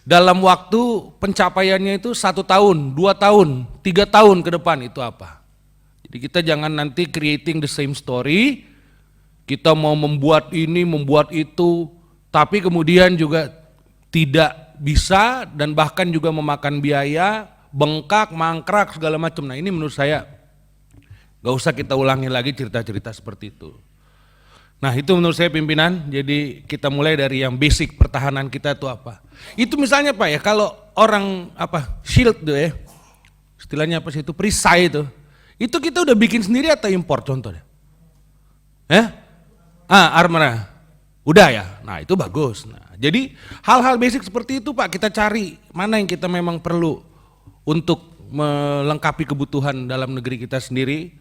dalam waktu pencapaiannya itu 1 tahun, 2 tahun, 3 tahun ke depan itu apa. Jadi kita jangan nanti creating the same story, kita mau membuat ini, membuat itu, tapi kemudian juga tidak bisa dan bahkan juga memakan biaya, bengkak, mangkrak, segala macam. Nah ini menurut saya gak usah kita ulangi lagi cerita-cerita seperti itu. Nah itu menurut saya pimpinan, jadi kita mulai dari yang basic pertahanan kita itu apa. Itu misalnya Pak ya, kalau orang apa shield tuh ya, istilahnya apa sih itu, perisai itu kita udah bikin sendiri atau impor contohnya? Armada, udah ya, nah itu bagus. Nah, jadi hal-hal basic seperti itu Pak kita cari, mana yang kita memang perlu untuk melengkapi kebutuhan dalam negeri kita sendiri.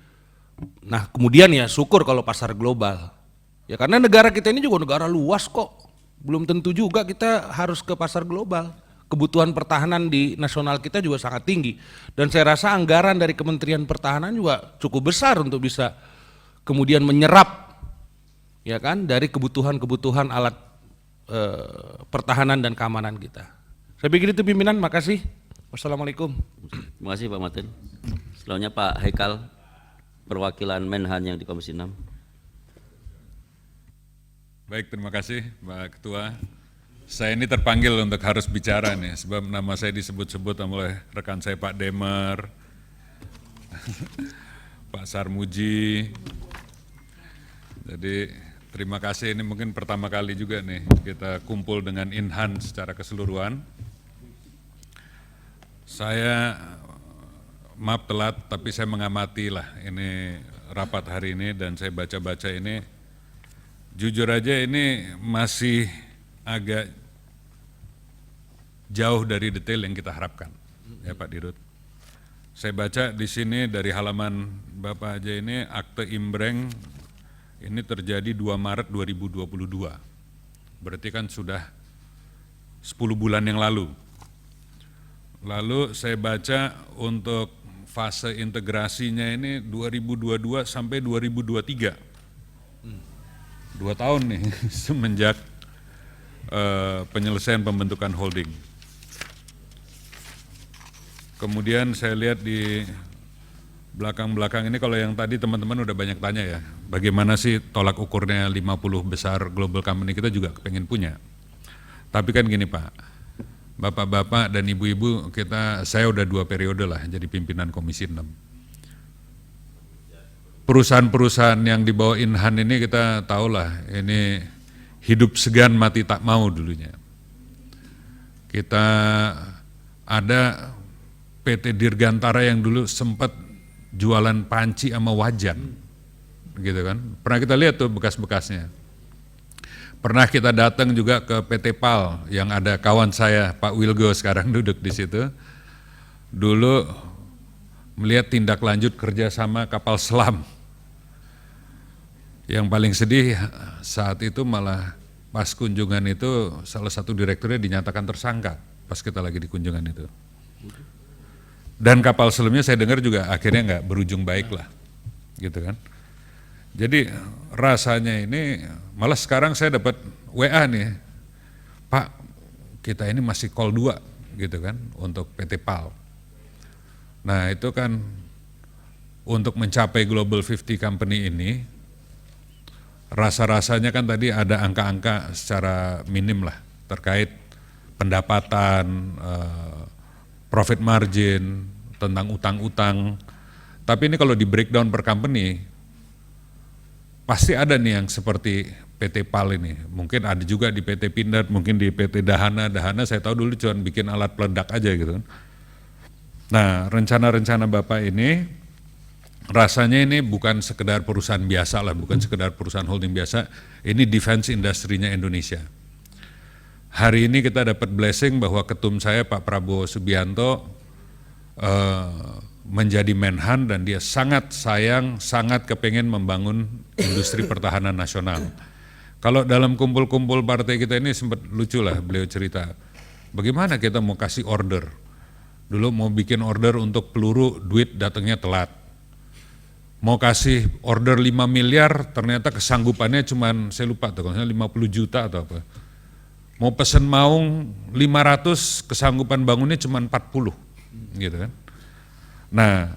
Nah kemudian ya syukur kalau pasar global. Ya karena negara kita ini juga negara luas kok, belum tentu juga kita harus ke pasar global. Kebutuhan pertahanan di nasional kita juga sangat tinggi. Dan saya rasa anggaran dari Kementerian Pertahanan juga cukup besar untuk bisa kemudian menyerap ya kan dari kebutuhan-kebutuhan alat pertahanan dan keamanan kita. Saya pikir itu pimpinan, makasih. Wassalamualaikum. Terima kasih Pak Martin. Selanjutnya Pak Haikal, perwakilan Menhan yang di Komisi 6. Baik, terima kasih Pak Ketua. Saya ini terpanggil untuk harus bicara nih, sebab nama saya disebut-sebut oleh rekan saya Pak Demer, Pak Sarmuji. Jadi terima kasih, ini mungkin pertama kali juga nih kita kumpul dengan Inhan secara keseluruhan. Saya maaf telat, tapi saya mengamati lah ini rapat hari ini dan saya baca-baca ini. Jujur aja ini masih agak jauh dari detail yang kita harapkan, ya Pak Dirut. Saya baca di sini dari halaman Bapak aja ini, akte imbreng ini terjadi 2 Maret 2022. Berarti kan sudah 10 bulan yang lalu. Lalu saya baca untuk fase integrasinya ini 2022 sampai 2023. 2 tahun nih semenjak penyelesaian pembentukan holding. Kemudian saya lihat di belakang-belakang ini, kalau yang tadi teman-teman udah banyak tanya ya, bagaimana sih tolak ukurnya 50 besar global company, kita juga pengen punya. Tapi kan gini Pak, Bapak-bapak dan Ibu-ibu, saya udah 2 periode lah jadi pimpinan Komisi 6. Perusahaan-perusahaan yang di bawah Inhan ini kita tahulah, ini hidup segan mati tak mau dulunya. Kita ada PT Dirgantara yang dulu sempat jualan panci sama wajan, gitu kan. Pernah kita lihat tuh bekas-bekasnya. Pernah kita datang juga ke PT PAL yang ada kawan saya Pak Wilgo sekarang duduk di situ. Dulu melihat tindak lanjut kerjasama kapal selam. Yang paling sedih saat itu malah pas kunjungan itu salah satu direkturnya dinyatakan tersangka pas kita lagi di kunjungan itu. Dan kapal selamnya saya dengar juga akhirnya nggak berujung baik lah, gitu kan. Jadi rasanya ini malah sekarang saya dapat WA nih, Pak kita ini masih call 2 gitu kan untuk PT PAL. Nah itu kan untuk mencapai Global 50 Company ini, rasa-rasanya kan tadi ada angka-angka secara minim lah terkait pendapatan, profit margin, tentang utang-utang, Tapi ini kalau di breakdown per company, pasti ada nih yang seperti PT PAL ini. Mungkin ada juga di PT Pindad, mungkin di PT Dahana. Dahana saya tahu dulu cuma bikin alat peledak aja gitu kan. Nah, rencana-rencana Bapak ini rasanya ini bukan sekedar perusahaan biasa lah, bukan sekedar perusahaan holding biasa, ini defense industrinya Indonesia. Hari ini kita dapat blessing bahwa ketum saya Pak Prabowo Subianto menjadi Menhan dan dia sangat sayang, sangat kepengen membangun industri pertahanan nasional. Kalau dalam kumpul-kumpul partai kita ini sempat lucu lah beliau cerita, bagaimana kita mau kasih order. Dulu mau bikin order untuk peluru, duit datangnya telat. Mau kasih order 5 miliar, ternyata kesanggupannya cuman, saya lupa tuh, kalau 50 juta atau apa. Mau pesen maung 500, kesanggupan bangunnya cuman 40, gitu kan. Nah,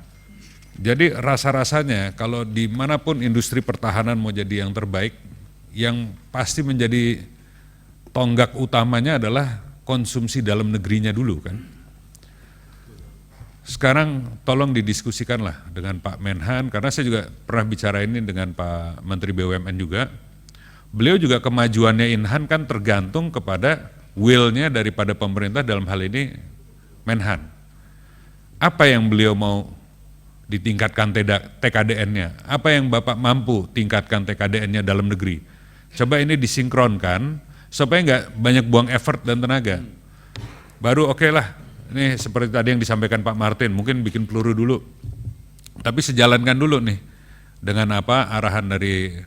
jadi rasa-rasanya kalau dimanapun industri pertahanan mau jadi yang terbaik, yang pasti menjadi tonggak utamanya adalah konsumsi dalam negerinya dulu kan. Sekarang tolong didiskusikanlah dengan Pak Menhan, karena saya juga pernah bicara ini dengan Pak Menteri BUMN juga. Beliau juga kemajuannya Inhan kan tergantung kepada will-nya daripada pemerintah, dalam hal ini Menhan. Apa yang beliau mau ditingkatkan TKDN-nya? Apa yang Bapak mampu tingkatkan TKDN-nya dalam negeri? Coba ini disinkronkan supaya nggak banyak buang effort dan tenaga. Baru oke lah. Ini seperti tadi yang disampaikan Pak Martin, mungkin bikin peluru dulu. Tapi sejalankan dulu nih dengan apa arahan dari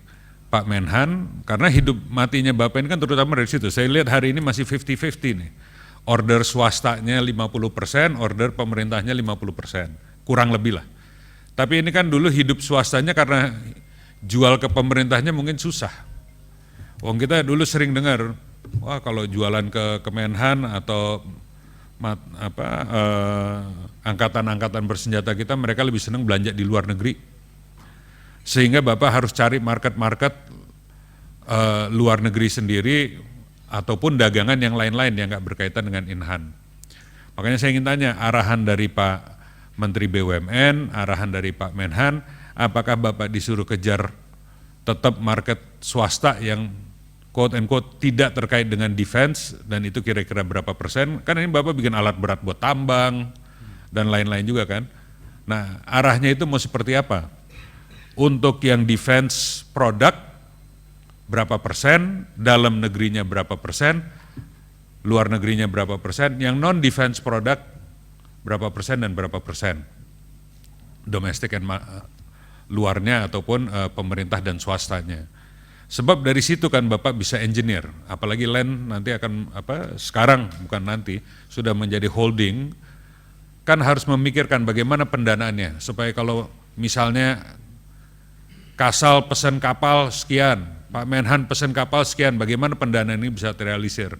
Pak Menhan, karena hidup matinya Bapak ini kan terutama dari situ. Saya lihat hari ini masih 50-50 nih. Order swastanya 50%, order pemerintahnya 50%, kurang lebih lah. Tapi ini kan dulu hidup swastanya karena jual ke pemerintahnya mungkin susah. Wong kita dulu sering dengar, wah kalau jualan ke Kemenhan atau angkatan-angkatan bersenjata kita, mereka lebih senang belanja di luar negeri. Sehingga Bapak harus cari market-market luar negeri sendiri, ataupun dagangan yang lain-lain yang nggak berkaitan dengan Inhan. Makanya saya ingin tanya, arahan dari Pak Menteri BUMN, arahan dari Pak Menhan, apakah Bapak disuruh kejar tetap market swasta yang quote-unquote tidak terkait dengan defense, dan itu kira-kira berapa persen? Kan ini Bapak bikin alat berat buat tambang, dan lain-lain juga kan. Nah, arahnya itu mau seperti apa? Untuk yang defense product, berapa persen, dalam negerinya berapa persen, luar negerinya berapa persen, yang non-defense product, berapa persen dan berapa persen. Domestik dan luarnya ataupun pemerintah dan swastanya. Sebab dari situ kan Bapak bisa engineer, apalagi land nanti akan sekarang bukan nanti sudah menjadi holding, kan harus memikirkan bagaimana pendanaannya supaya kalau misalnya Kasal pesan kapal sekian, Pak Menhan pesan kapal sekian, bagaimana pendanaan ini bisa terrealisir?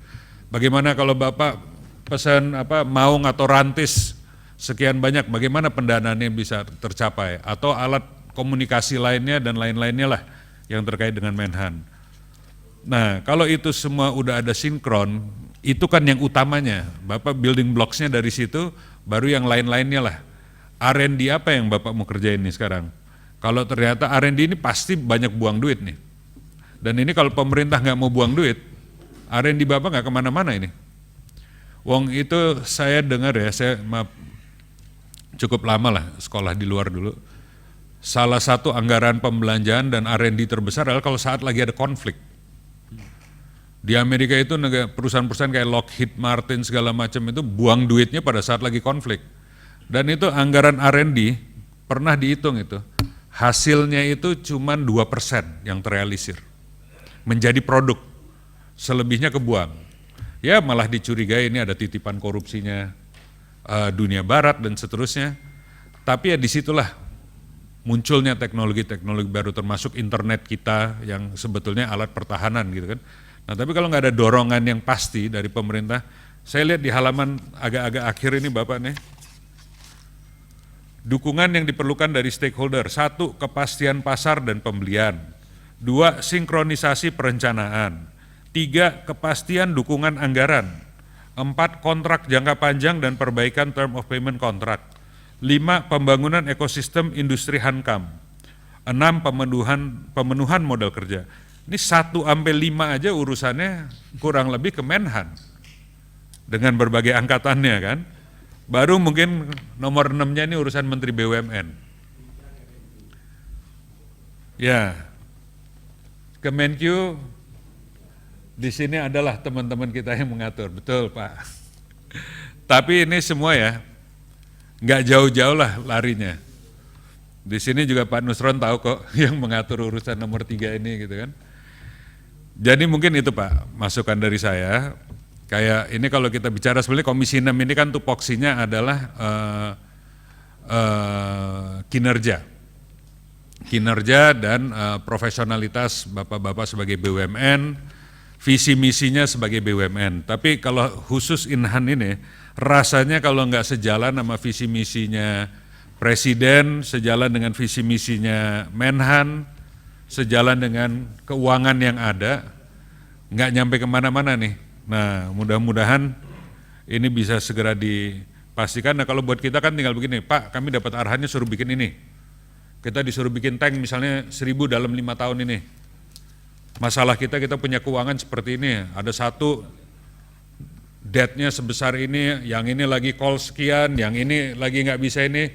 Bagaimana kalau Bapak pesan maung atau rantis sekian banyak, bagaimana pendanaannya bisa tercapai? Atau alat komunikasi lainnya dan lain-lainnya lah yang terkait dengan Menhan. Nah, kalau itu semua udah ada sinkron, itu kan yang utamanya. Bapak building blocks-nya dari situ, baru yang lain-lainnya lah. R&D apa yang Bapak mau kerjain nih sekarang? Kalau ternyata R&D ini pasti banyak buang duit nih. Dan ini kalau pemerintah nggak mau buang duit, R&D Bapak nggak kemana-mana ini. Wong itu saya dengar ya, saya cukup lama lah sekolah di luar dulu. Salah satu anggaran pembelanjaan dan R&D terbesar adalah kalau saat lagi ada konflik. Di Amerika itu perusahaan-perusahaan kayak Lockheed Martin segala macam itu buang duitnya pada saat lagi konflik. Dan itu anggaran R&D pernah dihitung itu. Hasilnya itu cuma 2% yang terrealisir. Menjadi produk. Selebihnya kebuang. Ya malah dicurigai ini ada titipan korupsinya dunia barat dan seterusnya. Tapi ya disitulah munculnya teknologi-teknologi baru termasuk internet kita yang sebetulnya alat pertahanan gitu kan. Nah tapi kalau nggak ada dorongan yang pasti dari pemerintah, saya lihat di halaman agak-agak akhir ini Bapak nih, dukungan yang diperlukan dari stakeholder, 1. Kepastian pasar dan pembelian, 2. Sinkronisasi perencanaan, 3. Kepastian dukungan anggaran, 4. Kontrak jangka panjang dan perbaikan term of payment contract, 5. Pembangunan ekosistem industri Hankam. 6. Pemenuhan modal kerja. Ini 1-5 aja urusannya kurang lebih ke Menhan dengan berbagai angkatannya kan. Baru mungkin nomor 6-nya ini urusan Menteri BUMN. Ya, Kemenkyu di sini adalah teman-teman kita yang mengatur, betul Pak. Tapi ini semua ya, nggak jauh-jauh lah larinya. Di sini juga Pak Nusron tahu kok yang mengatur urusan nomor 3 ini gitu kan. Jadi mungkin itu Pak, masukan dari saya. Kayak ini kalau kita bicara sebenarnya Komisi 6 ini kan tupoksinya adalah kinerja dan profesionalitas Bapak-Bapak sebagai BUMN, visi misinya sebagai BUMN. Tapi kalau khusus Inhan ini rasanya kalau nggak sejalan sama visi misinya Presiden, sejalan dengan visi misinya Menhan, sejalan dengan keuangan yang ada, nggak nyampe kemana-mana nih. Nah, mudah-mudahan ini bisa segera dipastikan. Nah, kalau buat kita kan tinggal begini, Pak, kami dapat arahannya suruh bikin ini. Kita disuruh bikin tank misalnya 1.000 dalam 5 tahun ini. Masalah kita punya keuangan seperti ini. Ada satu debt-nya sebesar ini, yang ini lagi call sekian, yang ini lagi nggak bisa ini.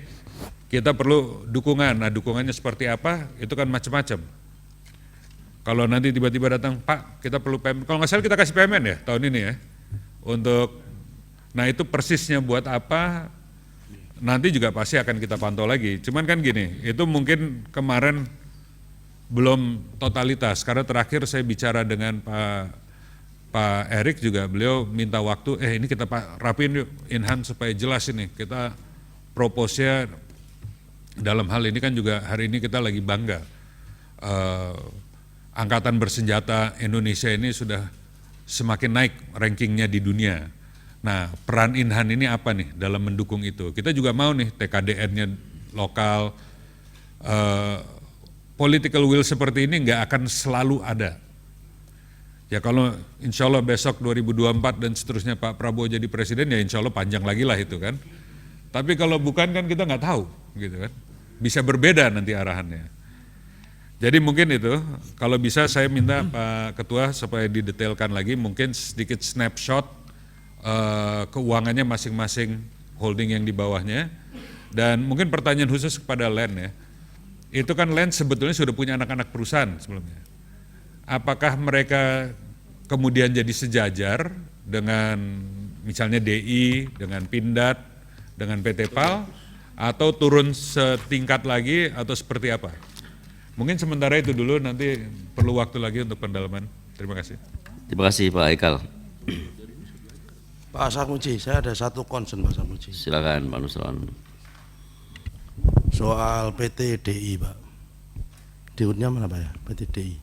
Kita perlu dukungan. Nah, dukungannya seperti apa? Itu kan macam-macam. Kalau nanti tiba-tiba datang, Pak, kita perlu PMN. Kalau nggak salah kita kasih PMN ya tahun ini ya. Nah itu persisnya buat apa, nanti juga pasti akan kita pantau lagi. Cuman kan gini, itu mungkin kemarin belum totalitas. Karena terakhir saya bicara dengan Pak Erik juga, beliau minta waktu, ini kita rapiin yuk Inhan supaya jelas ini. Kita propose-nya dalam hal ini kan juga hari ini kita lagi bangga. Angkatan bersenjata Indonesia ini sudah semakin naik rankingnya di dunia. Nah, peran Inhan ini apa nih dalam mendukung itu? Kita juga mau nih TKDN-nya lokal, political will seperti ini nggak akan selalu ada. Ya kalau insya Allah besok 2024 dan seterusnya Pak Prabowo jadi presiden, ya insya Allah panjang lagi lah itu kan. Tapi kalau bukan kan kita nggak tahu gitu kan. Bisa berbeda nanti arahannya. Jadi mungkin itu, kalau bisa saya minta Pak Ketua supaya didetailkan lagi, mungkin sedikit snapshot keuangannya masing-masing holding yang di bawahnya. Dan mungkin pertanyaan khusus kepada LEN ya, itu kan LEN sebetulnya sudah punya anak-anak perusahaan sebelumnya. Apakah mereka kemudian jadi sejajar dengan misalnya DI, dengan Pindad, dengan PT PAL, atau turun setingkat lagi atau seperti apa? Mungkin sementara itu dulu, nanti perlu waktu lagi untuk pendalaman. Terima kasih. Terima kasih Pak Haikal. Pak Sarmuji, saya ada satu concern Pak Sarmuji. Silakan Pak Nusron. Soal PT DI Pak. Diurnya mana Pak ya? PT DI.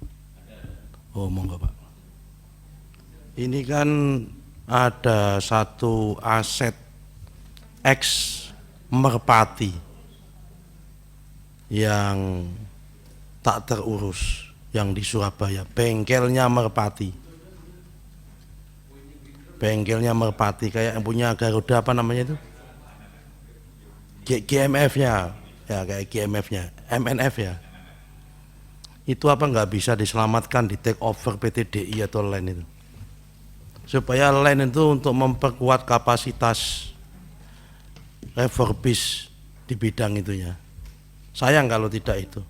Oh monggo Pak. Ini kan ada satu aset ex Merpati yang tak terurus yang di Surabaya, bengkelnya Merpati. Bengkelnya Merpati kayak yang punya Garuda apa namanya itu? GMF-nya, ya kayak GMF-nya, MNF ya. Itu apa nggak bisa diselamatkan di take over PT DI atau LEN itu? Supaya LEN itu untuk memperkuat kapasitas refurbish di bidang itunya. Sayang kalau tidak itu.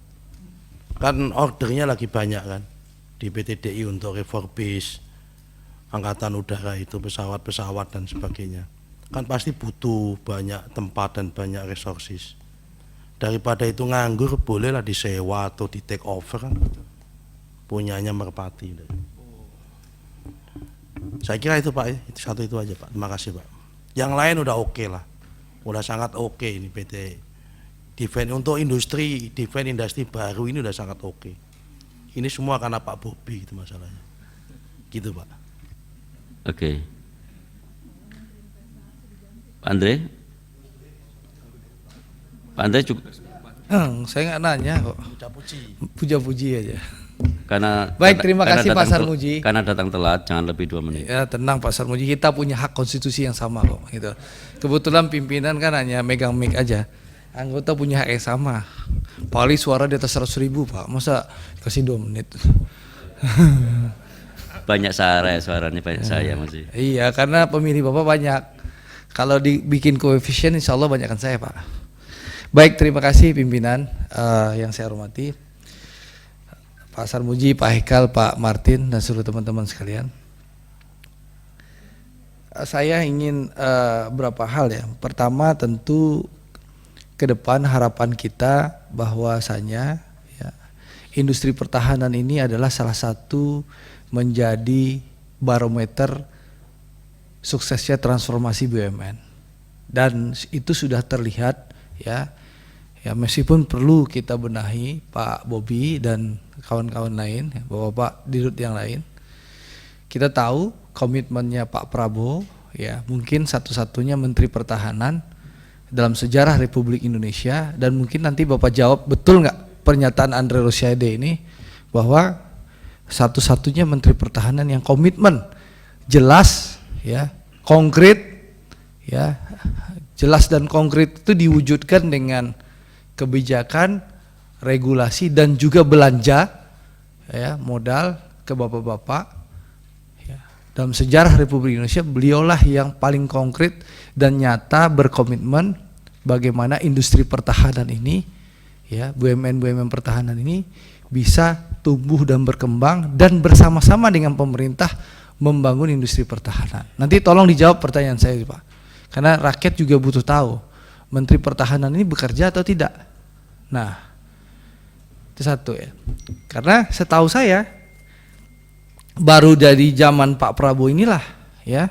Kan ordernya lagi banyak kan di PT DI untuk refurbish angkatan udara itu, pesawat-pesawat dan sebagainya. Kan pasti butuh banyak tempat dan banyak resources. Daripada itu nganggur, bolehlah disewa atau di take over kan. Punyanya Merpati. Saya kira itu Pak, itu satu itu aja Pak. Terima kasih Pak. Yang lain udah oke lah. Udah sangat oke ini PT Defense untuk industri baru ini udah sangat oke. Ini semua karena Pak Bobi itu masalahnya. Gitu Pak. Oke. Pak Andre? Pak Andre juga. Saya nggak nanya kok. Puja-puji aja. Karena Baik, terima kasih Pak datang Sarmuji. Karena datang telat, jangan lebih 2 menit. Ya tenang Pak Sarmuji, kita punya hak konstitusi yang sama kok. Gitu. Kebetulan pimpinan kan hanya megang mic aja. Anggota punya hak yang sama. Paling suara di atas 100.000 Pak, masa kasih 2 menit. Banyak suaranya banyak saya masih. Iya, karena pemilih Bapak banyak. Kalau dibikin koefisien insya Allah banyakkan saya Pak. Baik, terima kasih pimpinan yang saya hormati. Pak Sarmuji, Pak Hekal, Pak Martin, dan seluruh teman-teman sekalian. Saya ingin berapa hal ya. Pertama tentu ke depan harapan kita bahwasanya ya, industri pertahanan ini adalah salah satu menjadi barometer suksesnya transformasi BUMN. Dan itu sudah terlihat ya. Ya meskipun perlu kita benahi Pak Bobi dan kawan-kawan lain, Bapak Dirut yang lain. Kita tahu komitmennya Pak Prabowo ya mungkin satu-satunya Menteri Pertahanan dalam sejarah Republik Indonesia, dan mungkin nanti Bapak jawab betul nggak pernyataan Andre Rosiade ini bahwa satu-satunya Menteri Pertahanan yang komitmen jelas ya, konkret ya, jelas dan konkret itu diwujudkan dengan kebijakan, regulasi dan juga belanja ya, modal ke bapak-bapak ya. Dalam sejarah Republik Indonesia beliaulah yang paling konkret dan nyata berkomitmen bagaimana industri pertahanan ini ya, BUMN pertahanan ini bisa tumbuh dan berkembang dan bersama-sama dengan pemerintah membangun industri pertahanan. Nanti tolong dijawab pertanyaan saya Pak, karena rakyat juga butuh tahu Menteri Pertahanan ini bekerja atau tidak. Nah, itu satu ya. Karena setahu saya baru dari zaman Pak Prabowo inilah ya,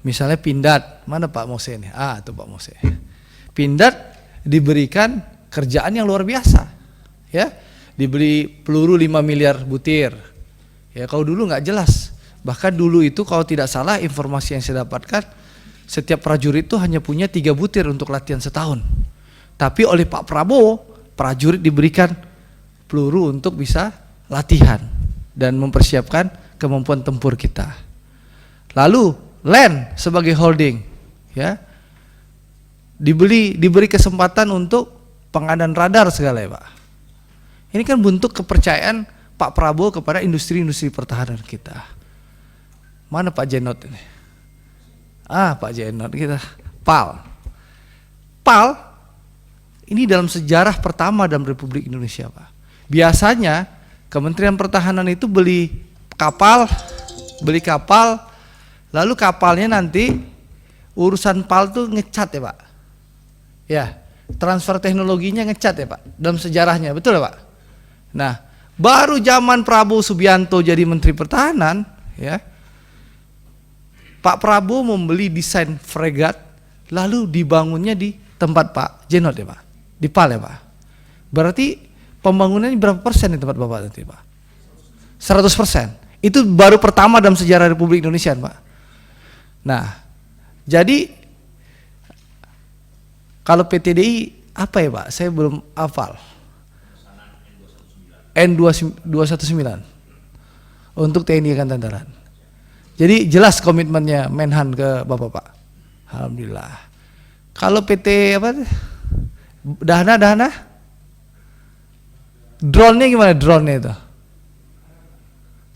misalnya Pindad, mana Pak Mose nih? Itu Pak Mose. Pindad diberikan kerjaan yang luar biasa ya, diberi peluru 5 miliar butir ya. Kalau dulu nggak jelas, bahkan dulu itu kalau tidak salah informasi yang saya dapatkan, setiap prajurit itu hanya punya 3 butir untuk latihan setahun. Tapi oleh Pak Prabowo, prajurit diberikan peluru untuk bisa latihan dan mempersiapkan kemampuan tempur kita. Lalu LAN sebagai holding ya, diberi kesempatan untuk pengadaan radar segala ya Pak. Ini kan bentuk kepercayaan Pak Prabowo kepada industri-industri pertahanan kita. Mana Pak Jenot ini? Pak Jenot kita. PAL ini dalam sejarah pertama dalam Republik Indonesia Pak. Biasanya Kementerian Pertahanan itu beli kapal, lalu kapalnya nanti urusan PAL tuh ngecat ya Pak. Ya, transfer teknologinya ngecat ya Pak, dalam sejarahnya, betul ya Pak? Nah, baru zaman Prabowo Subianto jadi Menteri Pertahanan ya, Pak Prabowo membeli desain fregat, lalu dibangunnya di tempat Pak Jenot ya Pak, di PAL ya Pak. Berarti pembangunannya berapa persen di tempat Bapak nanti Pak? 100%. Itu baru pertama dalam sejarah Republik Indonesia Pak. Nah, jadi kalau PTDI apa ya Pak? Saya belum hafal. N219 untuk TNI Angkatan Darat. Jadi jelas komitmennya Menhan ke Bapak Pak. Alhamdulillah. Kalau PT apa? Dahana? Drone-nya gimana drone-nya itu?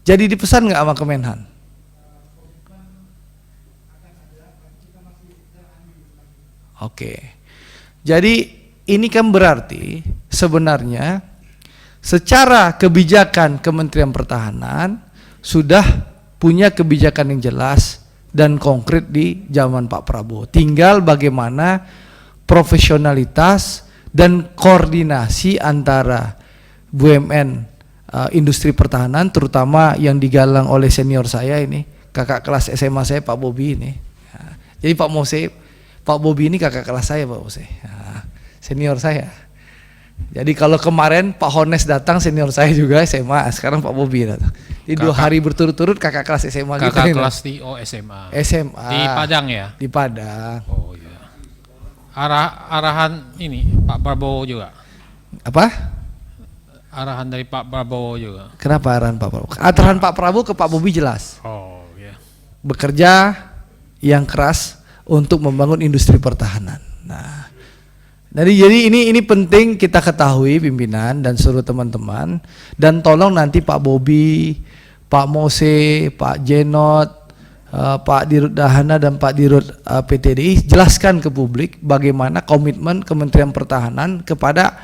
Jadi dipesan nggak sama Kemenhan? Oke. Jadi ini kan berarti sebenarnya secara kebijakan Kementerian Pertahanan sudah punya kebijakan yang jelas dan konkret di zaman Pak Prabowo. Tinggal bagaimana profesionalitas dan koordinasi antara BUMN industri pertahanan, terutama yang digalang oleh senior saya ini, kakak kelas SMA saya Pak Bobi ini. Jadi Pak Bobi ini kakak kelas saya Pak Mose, senior saya. Jadi kalau kemarin Pak Hones datang, senior saya juga SMA, sekarang Pak Bobi datang. Jadi 2 hari berturut-turut kakak kelas SMA gitu. Kakak kelas di SMA. SMA. Di Padang ya? Di Padang. Oh iya. Arahan ini Pak Prabowo juga. Apa? Arahan dari Pak Prabowo juga. Kenapa arahan Pak Prabowo? Arahan Pak Prabowo ke Pak Bobi jelas. Oh ya. Bekerja yang keras untuk membangun industri pertahanan. Nah, jadi ini penting kita ketahui pimpinan dan seluruh teman-teman, dan tolong nanti Pak Bobi, Pak Mose, Pak Jenot, Pak Dirut Dahana dan Pak Dirut PTDI jelaskan ke publik bagaimana komitmen Kementerian Pertahanan kepada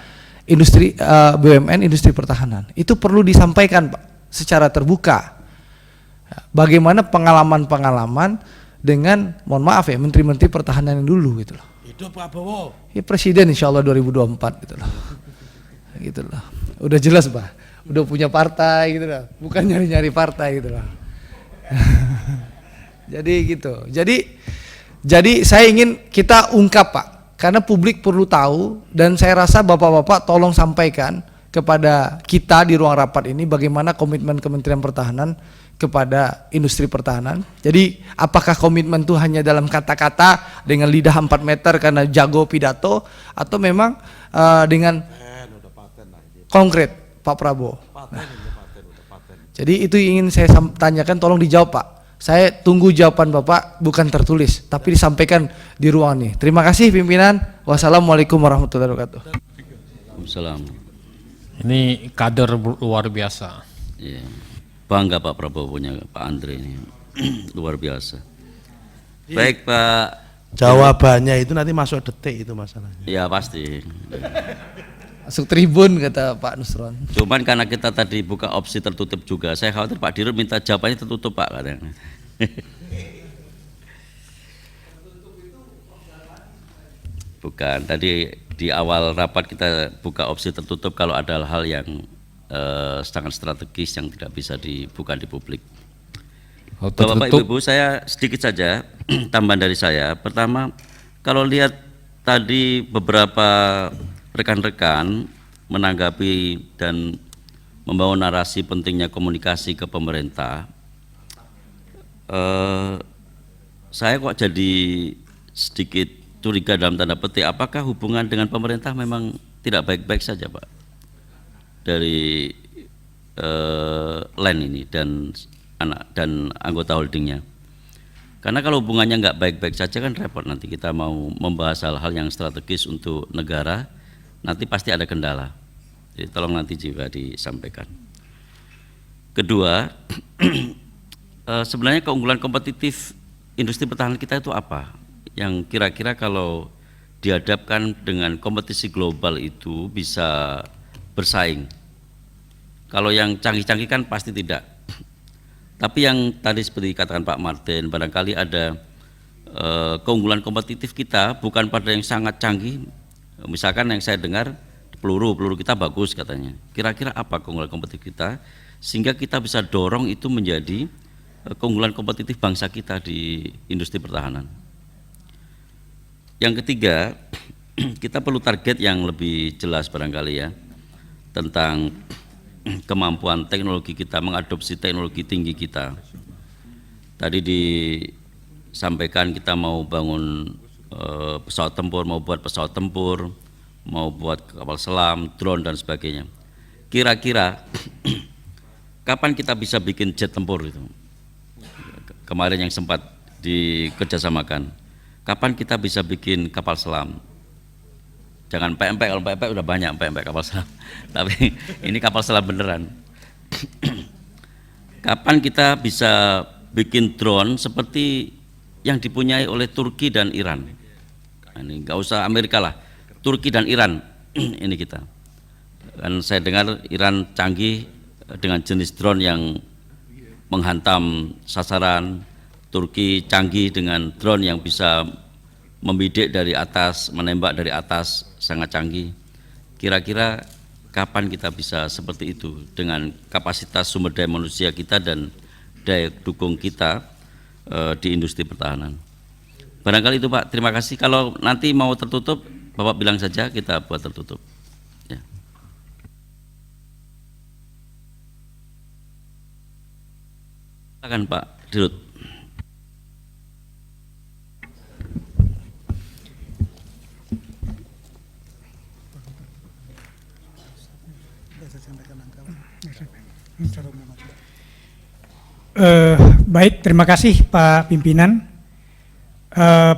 industri BUMN industri pertahanan. Itu perlu disampaikan Pak secara terbuka. Bagaimana pengalaman-pengalaman dengan, mohon maaf ya, menteri-menteri pertahanan yang dulu gitu loh. Hidup Pak Prabowo. Ya presiden insya Allah 2024 gitu loh. Gitu loh. Udah jelas Pak. Udah punya partai gitu loh. Bukan nyari-nyari partai gitu loh. Jadi gitu. Jadi saya ingin kita ungkap Pak, karena publik perlu tahu, dan saya rasa Bapak-bapak tolong sampaikan kepada kita di ruang rapat ini bagaimana komitmen Kementerian Pertahanan kepada industri pertahanan. Jadi apakah komitmen itu hanya dalam kata-kata dengan lidah 4 meter karena jago pidato, atau memang dengan konkret Pak Prabowo. Jadi itu ingin saya tanyakan, tolong dijawab Pak. Saya tunggu jawaban Bapak, bukan tertulis, tapi disampaikan di ruang ini. Terima kasih pimpinan. Wassalamualaikum warahmatullahi wabarakatuh. Waalaikumsalam. Ini kader luar biasa. Iya. Bangga Pak Prabowo punya Pak Andre ini. Luar biasa. Baik Pak. Jawabannya itu nanti masuk detik itu masalahnya. Ya pasti. Masuk tribun kata Pak Nusron. Cuman karena kita tadi buka opsi tertutup juga, saya khawatir Pak Dirut minta jawabannya tertutup Pak katanya. Bukan, tadi di awal rapat kita buka opsi tertutup kalau ada hal yang sangat strategis yang tidak bisa dibuka di publik. Bapak Ibu, saya sedikit saja tambahan dari saya. Pertama, kalau lihat tadi beberapa rekan-rekan menanggapi dan membawa narasi pentingnya komunikasi ke pemerintah, saya kok jadi sedikit curiga dalam tanda petik, apakah hubungan dengan pemerintah memang tidak baik-baik saja Pak dari LAN ini dan anggota holdingnya? Karena kalau hubungannya nggak baik-baik saja kan repot, nanti kita mau membahas hal-hal yang strategis untuk negara, nanti pasti ada kendala. Jadi tolong nanti juga disampaikan. Kedua, sebenarnya keunggulan kompetitif industri pertahanan kita itu apa? Yang kira-kira kalau dihadapkan dengan kompetisi global itu bisa bersaing. Kalau yang canggih-canggih kan pasti tidak. Tapi yang tadi seperti katakan Pak Martin, barangkali ada keunggulan kompetitif kita bukan pada yang sangat canggih. Misalkan yang saya dengar peluru kita bagus katanya. Kira-kira apa keunggulan kompetitif kita sehingga kita bisa dorong itu menjadi keunggulan kompetitif bangsa kita di industri pertahanan. Yang ketiga, kita perlu target yang lebih jelas barangkali ya tentang kemampuan teknologi kita, mengadopsi teknologi tinggi kita. Tadi disampaikan kita mau bangun pesawat tempur, mau buat pesawat tempur, mau buat kapal selam, drone dan sebagainya. Kira-kira kapan kita bisa bikin jet tempur itu? Kemarin yang sempat dikerjasamakan. Kapan kita bisa bikin kapal selam? Jangan PMP, kalau PMP udah banyak PMP kapal selam. Tapi ini kapal selam beneran. Kapan kita bisa bikin drone seperti yang dipunyai oleh Turki dan Iran? Ini nggak usah Amerika lah, Turki dan Iran ini kita. Dan saya dengar Iran canggih dengan jenis drone yang menghantam sasaran, Turki canggih dengan drone yang bisa membidik dari atas, menembak dari atas, sangat canggih. Kira-kira kapan kita bisa seperti itu dengan kapasitas sumber daya manusia kita dan daya dukung kita di industri pertahanan. Barangkali itu Pak, terima kasih. Kalau nanti mau tertutup, Bapak bilang saja, kita buat tertutup. Ya. Silakan Pak Dirut. Baik, terima kasih Pak Pimpinan.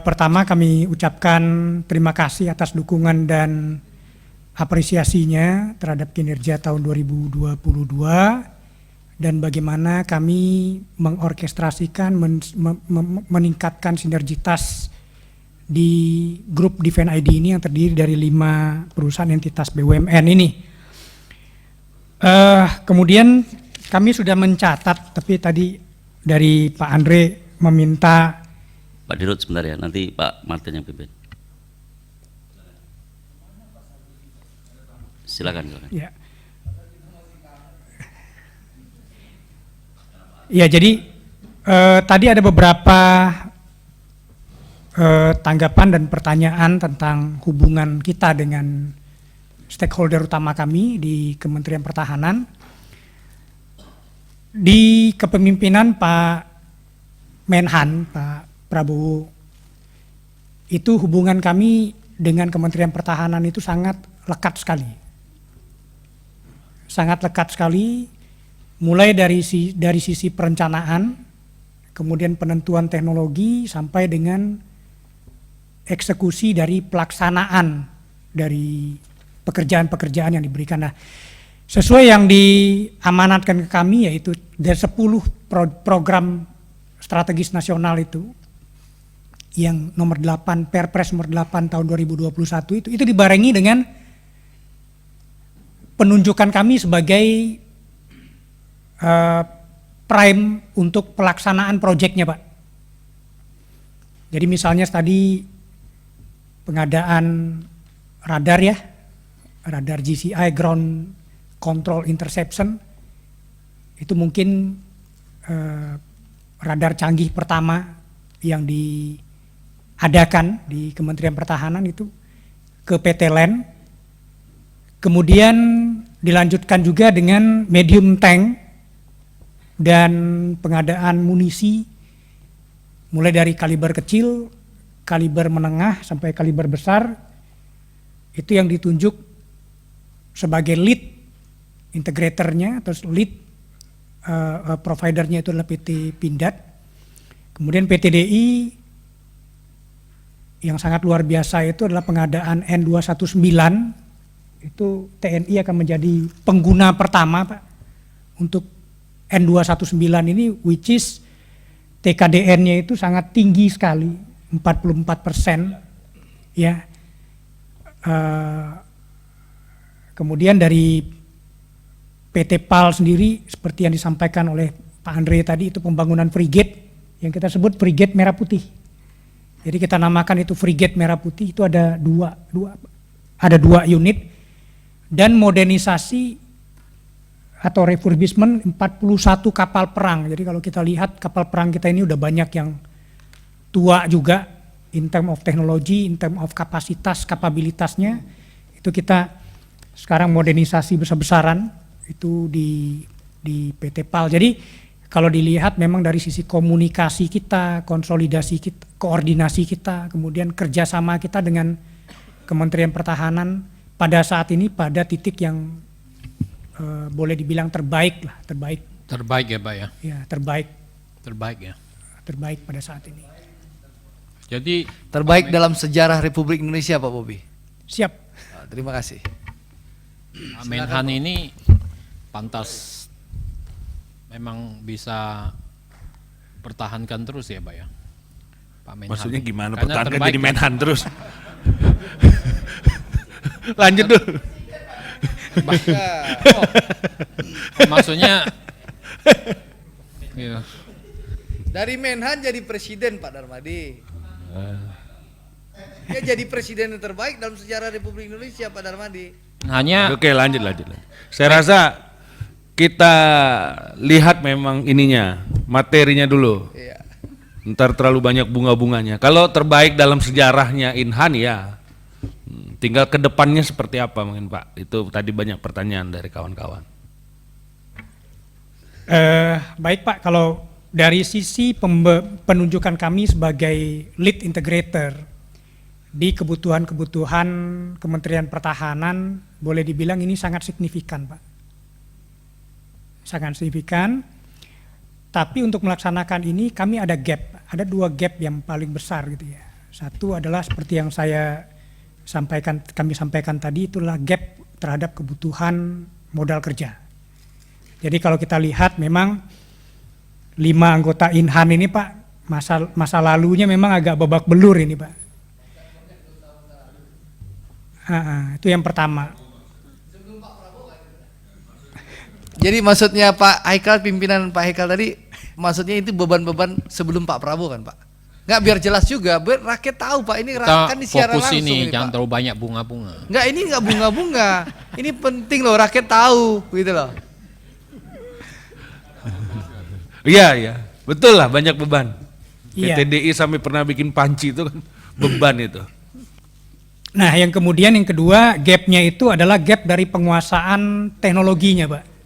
Pertama kami ucapkan terima kasih atas dukungan dan apresiasinya terhadap kinerja tahun 2022 dan bagaimana kami mengorkestrasikan, meningkatkan sinergitas di grup Defend ID ini yang terdiri dari 5 perusahaan entitas BUMN ini. Kemudian kami sudah mencatat, tapi tadi dari Pak Andre meminta. Pak Dirut sebentar ya, nanti Pak Martin yang pimpin. Silakan. Ya. Ya, jadi tadi ada beberapa tanggapan dan pertanyaan tentang hubungan kita dengan stakeholder utama kami di Kementerian Pertahanan. Di kepemimpinan Pak Menhan, Pak Prabowo, itu hubungan kami dengan Kementerian Pertahanan itu sangat lekat sekali. Sangat lekat sekali, mulai dari sisi perencanaan, kemudian penentuan teknologi, sampai dengan eksekusi dari pelaksanaan dari pekerjaan-pekerjaan yang diberikan. Nah, sesuai yang diamanatkan ke kami, yaitu dari 10 program strategis nasional itu, yang nomor 8, Perpres nomor 8 tahun 2021 itu dibarengi dengan penunjukan kami sebagai prime untuk pelaksanaan proyeknya, Pak. Jadi misalnya tadi pengadaan radar ya, radar GCI, Ground Control Interception, itu mungkin radar canggih pertama yang diadakan di Kementerian Pertahanan itu ke PT LAN. Kemudian dilanjutkan juga dengan medium tank dan pengadaan munisi mulai dari kaliber kecil, kaliber menengah sampai kaliber besar. Itu yang ditunjuk sebagai lead integratornya atau lead providernya itu adalah PT Pindad. Kemudian PT DI yang sangat luar biasa itu adalah pengadaan N219. Itu TNI akan menjadi pengguna pertama, Pak, untuk N219 ini, which is TKDN-nya itu sangat tinggi sekali, 44%. Ya. Kemudian dari PT PAL sendiri, seperti yang disampaikan oleh Pak Andre tadi, itu pembangunan frigate yang kita sebut frigate merah putih. Jadi kita namakan itu frigate merah putih. Itu ada dua unit. Dan modernisasi atau refurbishment 41 kapal perang. Jadi kalau kita lihat kapal perang kita ini udah banyak yang tua juga, in term of technology, in term of kapasitas, kapabilitasnya. Itu kita sekarang modernisasi besar-besaran itu di PT PAL. Jadi kalau dilihat memang dari sisi komunikasi kita, konsolidasi kita, koordinasi kita, kemudian kerjasama kita dengan Kementerian Pertahanan pada saat ini pada titik yang boleh dibilang terbaik lah, terbaik. Terbaik ya, Pak ya? Ya, terbaik. Terbaik ya? Terbaik pada saat ini. Jadi terbaik dalam sejarah Republik Indonesia, Pak Bobi. Siap. Terima kasih. Menhan ini pantas memang bisa pertahankan terus ya, Pak ya? Pak Menhan. Maksudnya gimana Karena pertahankan terbaik, jadi kan? Menhan terus? Lanjut dulu. Maksudnya iya. Dari Menhan jadi presiden, Pak Darmadi. Dia jadi presiden yang terbaik dalam sejarah Republik Indonesia, Pak Darmadi. Hanya Oke, lanjut. Saya rasa kita lihat memang ininya, materinya dulu. Iya. Ntar terlalu banyak bunga-bunganya. Kalau terbaik dalam sejarahnya Inhan ya, tinggal ke depannya seperti apa mungkin Pak. Itu tadi banyak pertanyaan dari kawan-kawan. Baik Pak, kalau dari sisi penunjukan kami sebagai lead integrator di kebutuhan-kebutuhan Kementerian Pertahanan, boleh dibilang ini sangat signifikan, Pak. sangat signifikan. Tapi untuk melaksanakan ini kami ada gap, ada 2 gap yang paling besar gitu ya. Satu adalah seperti yang kami sampaikan tadi, itulah gap terhadap kebutuhan modal kerja. Jadi kalau kita lihat memang 5 anggota Inhan ini Pak, masa lalunya memang agak babak belur ini Pak. Itu yang pertama. Jadi maksudnya Pak Haikal, pimpinan Pak Haikal tadi, maksudnya itu beban-beban sebelum Pak Prabowo kan Pak? Nggak, biar jelas juga, biar rakyat tahu Pak, ini Kita kan siaran fokus langsung ini, jangan Pak. terlalu banyak bunga-bunga. Nggak, ini nggak bunga-bunga, ini penting loh, rakyat tahu gitu loh. Iya, betul lah, banyak beban. Iya. PTDI sampai pernah bikin panci itu kan beban itu. Nah, yang kemudian yang kedua, gapnya itu adalah gap dari penguasaan teknologinya Pak.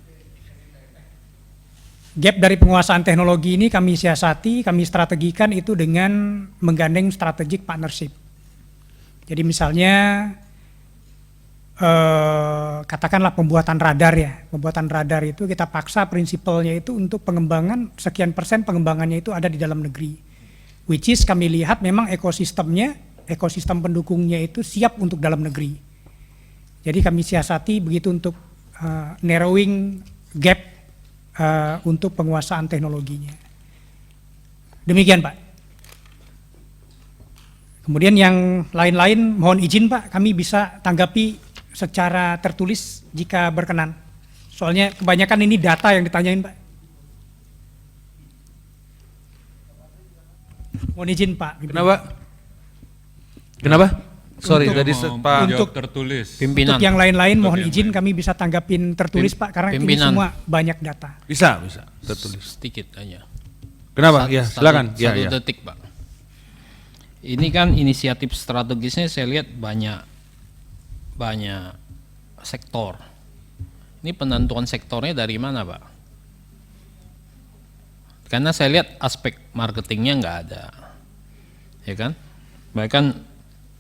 Gap dari penguasaan teknologi ini kami siasati, kami strategikan itu dengan menggandeng strategic partnership. Jadi misalnya katakanlah pembuatan radar ya, pembuatan radar itu kita paksa prinsipalnya itu untuk pengembangan sekian persen pengembangannya itu ada di dalam negeri. Which is kami lihat memang ekosistemnya, ekosistem pendukungnya itu siap untuk dalam negeri. Jadi kami siasati begitu untuk narrowing gap untuk penguasaan teknologinya. Demikian Pak. Kemudian yang lain-lain mohon izin Pak, kami bisa tanggapi secara tertulis jika berkenan. Soalnya kebanyakan ini data yang ditanyain Pak. Mohon izin Pak. Kenapa? Sorry, Untuk- tadi Pak. untuk tertulis. Pimpinan. Untuk yang lain-lain mohon yang izin kami bisa tanggapin tertulis Pak, karena ini Pimpinan. semua banyak data. Bisa, tertulis. Sedikit aja. Kenapa? Satu- Ya, satu- silakan. Satu Ya. detik Pak. Ini kan inisiatif strategisnya saya lihat banyak sektor. Ini penentuan sektornya dari mana Pak? Karena saya lihat aspek marketingnya nggak ada, ya kan? Bahkan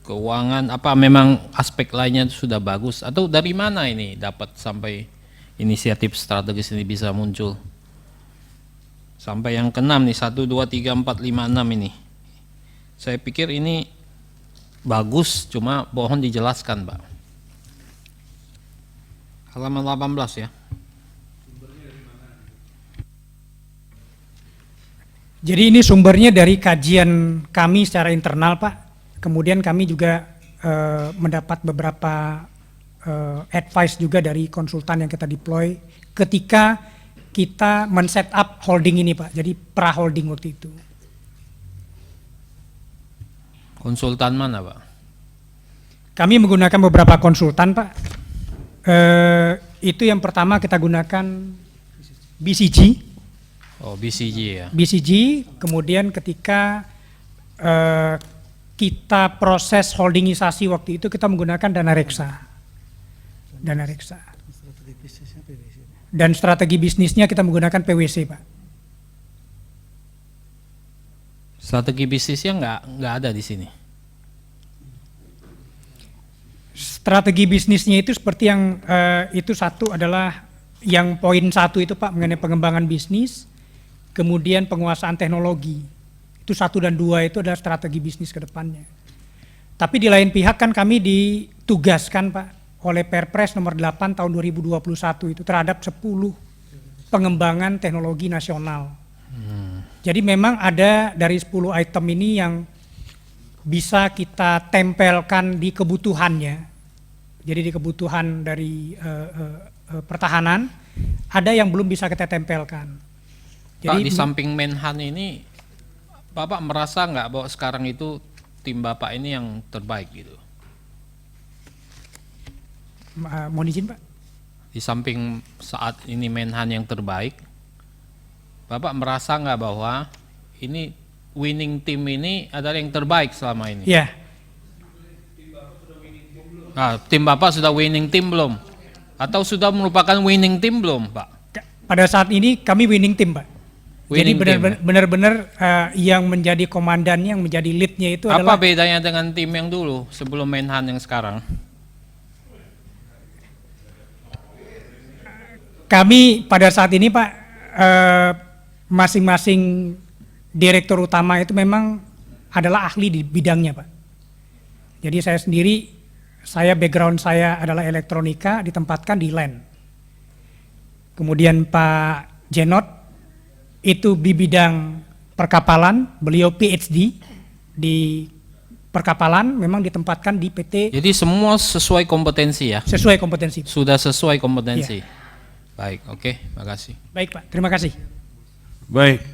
keuangan apa memang aspek lainnya sudah bagus, atau dari mana ini dapat sampai inisiatif strategis ini bisa muncul? Sampai yang keenam nih, 1, 2, 3, 4, 5, 6 ini. Saya pikir ini bagus, cuma mohon dijelaskan Pak. Halaman 18 ya. Jadi ini sumbernya dari kajian kami secara internal Pak. Kemudian kami juga mendapat beberapa advice juga dari konsultan yang kita deploy ketika kita men-set up holding ini Pak. Jadi pra-holding waktu itu. Konsultan mana Pak? Kami menggunakan beberapa konsultan Pak. Itu yang pertama kita gunakan BCG. Oh, BCG ya. BCG, kemudian ketika kita proses holdingisasi waktu itu kita menggunakan dana reksa. Dan strategi bisnisnya kita menggunakan PwC Pak. Strategi bisnisnya nggak ada di sini. Strategi bisnisnya itu seperti yang itu satu adalah yang poin 1 itu Pak mengenai pengembangan bisnis, kemudian penguasaan teknologi. Itu 1 dan 2 itu adalah strategi bisnis ke depannya. Tapi di lain pihak kan kami ditugaskan Pak oleh Perpres nomor 8 tahun 2021 itu terhadap 10 pengembangan teknologi nasional. Jadi memang ada dari 10 item ini yang bisa kita tempelkan di kebutuhannya. Jadi di kebutuhan dari pertahanan ada yang belum bisa kita tempelkan. Pak, di samping Menhan ini, Bapak merasa nggak bahwa sekarang itu tim Bapak ini yang terbaik gitu? Mohon izin Pak. Di samping saat ini Menhan yang terbaik, Bapak merasa nggak bahwa ini winning team ini adalah yang terbaik selama ini? Iya. Nah, tim Bapak sudah winning team belum? Atau sudah merupakan winning team belum Pak? Pada saat ini kami winning team Pak. Winning Jadi team. benar-benar yang menjadi komandannya, yang menjadi leadnya itu Apa adalah bedanya dengan tim yang dulu sebelum Menhan yang sekarang? kami pada saat ini Pak, masing-masing direktur utama itu memang adalah ahli di bidangnya Pak. Jadi saya sendiri, background saya adalah elektronika, ditempatkan di LAN. Kemudian Pak Jenot itu di bidang perkapalan, beliau PhD di perkapalan, memang ditempatkan di PT. Jadi semua sesuai kompetensi ya? Sesuai kompetensi. Sudah sesuai kompetensi. Iya. Baik, oke, makasih. Baik Pak, terima kasih. Baik.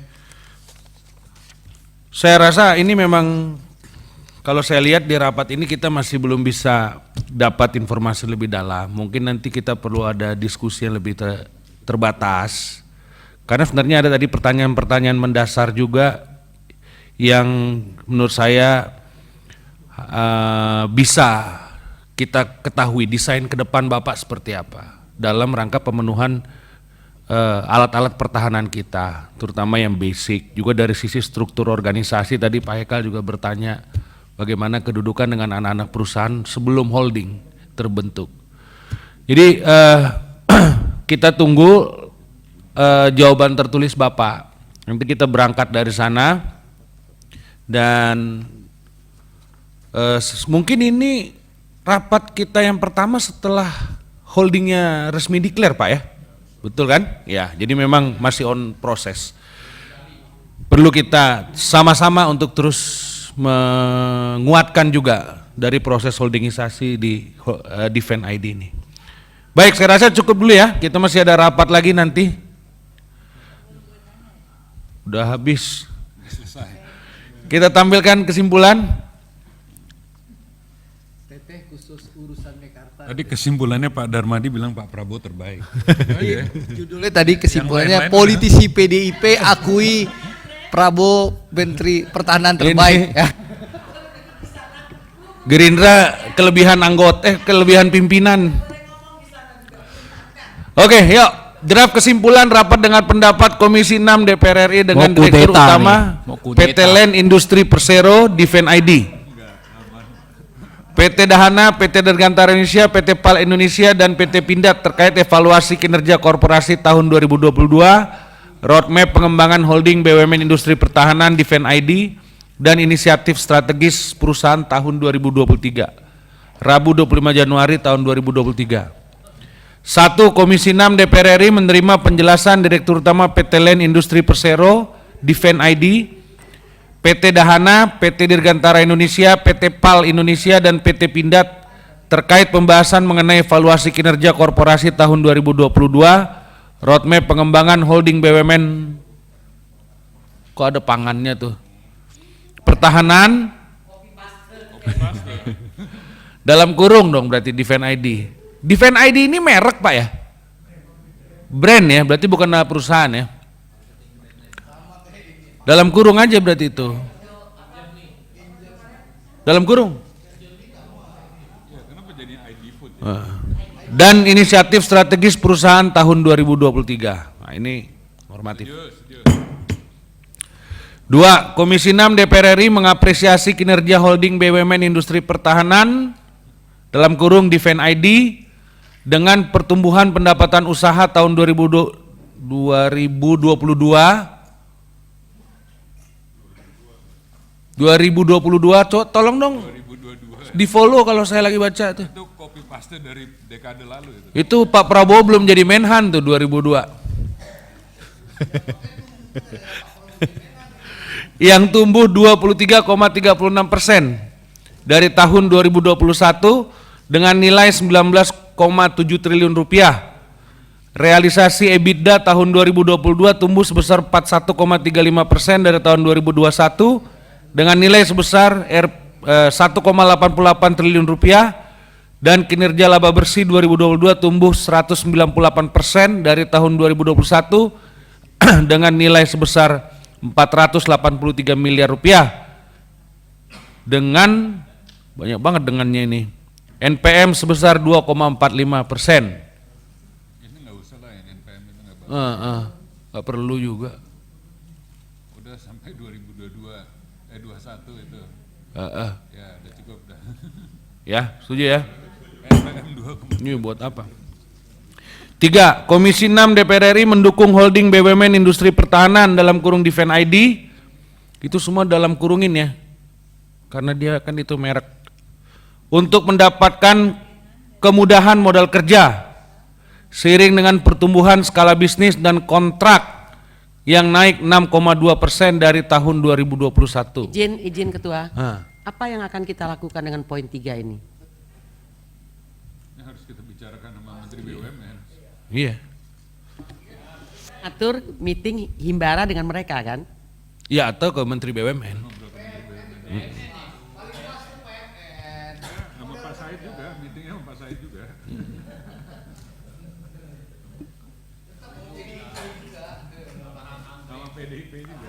Saya rasa ini memang kalau saya lihat di rapat ini kita masih belum bisa dapat informasi lebih dalam. Mungkin nanti kita perlu ada diskusi yang lebih terbatas. Karena sebenarnya ada tadi pertanyaan-pertanyaan mendasar juga yang menurut saya bisa kita ketahui desain ke depan Bapak seperti apa dalam rangka pemenuhan alat-alat pertahanan kita, terutama yang basic. Juga dari sisi struktur organisasi tadi Pak Hekal juga bertanya bagaimana kedudukan dengan anak-anak perusahaan sebelum holding terbentuk. Jadi kita tunggu jawaban tertulis Bapak. Nanti kita berangkat dari sana dan mungkin ini rapat kita yang pertama setelah holdingnya resmi declare Pak ya? Betul kan? Ya, jadi memang masih on proses. Perlu kita sama-sama untuk terus menguatkan juga dari proses holdingisasi di Defend ID ini. Baik, saya rasa cukup dulu ya, kita masih ada rapat lagi nanti. Udah habis. Kita tampilkan kesimpulan. Tadi kesimpulannya Pak Darmadi bilang Pak Prabowo terbaik. Judulnya tadi kesimpulannya politisi PDIP akui Prabowo Menteri Pertahanan terbaik. Ya. Gerindra kelebihan anggota, kelebihan pimpinan. Oke, yuk. Draft kesimpulan rapat dengan pendapat Komisi 6 DPR RI dengan Direktur Utama PT LAN Industri Persero Defend ID. PT Dahana, PT Dirgantara Indonesia, PT PAL Indonesia, dan PT Pindad terkait evaluasi kinerja korporasi tahun 2022, roadmap pengembangan holding BUMN Industri Pertahanan Defend ID, dan inisiatif strategis perusahaan tahun 2023, Rabu 25 Januari tahun 2023. 1. Komisi 6 DPR RI menerima penjelasan Direktur Utama PT LAN Industri Persero Defend ID, PT Dahana, PT Dirgantara Indonesia, PT PAL Indonesia, dan PT Pindad terkait pembahasan mengenai evaluasi kinerja korporasi tahun 2022, roadmap pengembangan holding BUMN. Kok ada pangannya tuh? Pertahanan dalam kurung dong berarti Defend ID. Defend ID ini merek Pak ya? Brand ya, berarti bukan nama perusahaan ya? Dalam kurung aja berarti itu. Dalam kurung. Dan inisiatif strategis perusahaan tahun 2023. Nah, ini normatif. 2. Komisi 6 DPR RI mengapresiasi kinerja holding BUMN Industri Pertahanan dalam kurung Defend ID dengan pertumbuhan pendapatan usaha tahun 2022, tolong dong di follow kalau saya lagi baca tuh. Itu copy paste dari dekade lalu itu. Itu Pak Prabowo belum jadi Menhan tuh 2002. Yang tumbuh 23,36% dari tahun 2021 dengan nilai 19,7 triliun rupiah. Realisasi EBITDA tahun 2022 tumbuh sebesar 41,35% dari tahun 2021 dengan nilai sebesar 1,88 triliun rupiah, dan kinerja laba bersih 2022 tumbuh 198% dari tahun 2021 dengan nilai sebesar 483 miliar rupiah, dengan banyak banget dengannya ini. NPM sebesar 2,45%. Ini nggak usah lah yang NPM itu nggak bagus. Nggak perlu juga. Udah sampai 21 itu. Ya udah cukup dah. Ya, setuju ya? NPM 2,45. Ini buat apa? 3. Komisi 6 DPR RI mendukung holding BUMN Industri Pertahanan dalam kurung Defense ID. Itu semua dalam kurungin ya. Karena dia kan itu merek. Untuk mendapatkan kemudahan modal kerja seiring dengan pertumbuhan skala bisnis dan kontrak yang naik 6,2% dari tahun 2021. Izin Ketua. Hah. Apa yang akan kita lakukan dengan poin 3 ini? Ini harus kita bicarakan sama Menteri BUMN. Iya. Atur meeting himbara dengan mereka kan? Ya atau ke Menteri BUMN. Sama Pak Said juga, meetingnya sama Pak Said juga. Sama PDIP juga.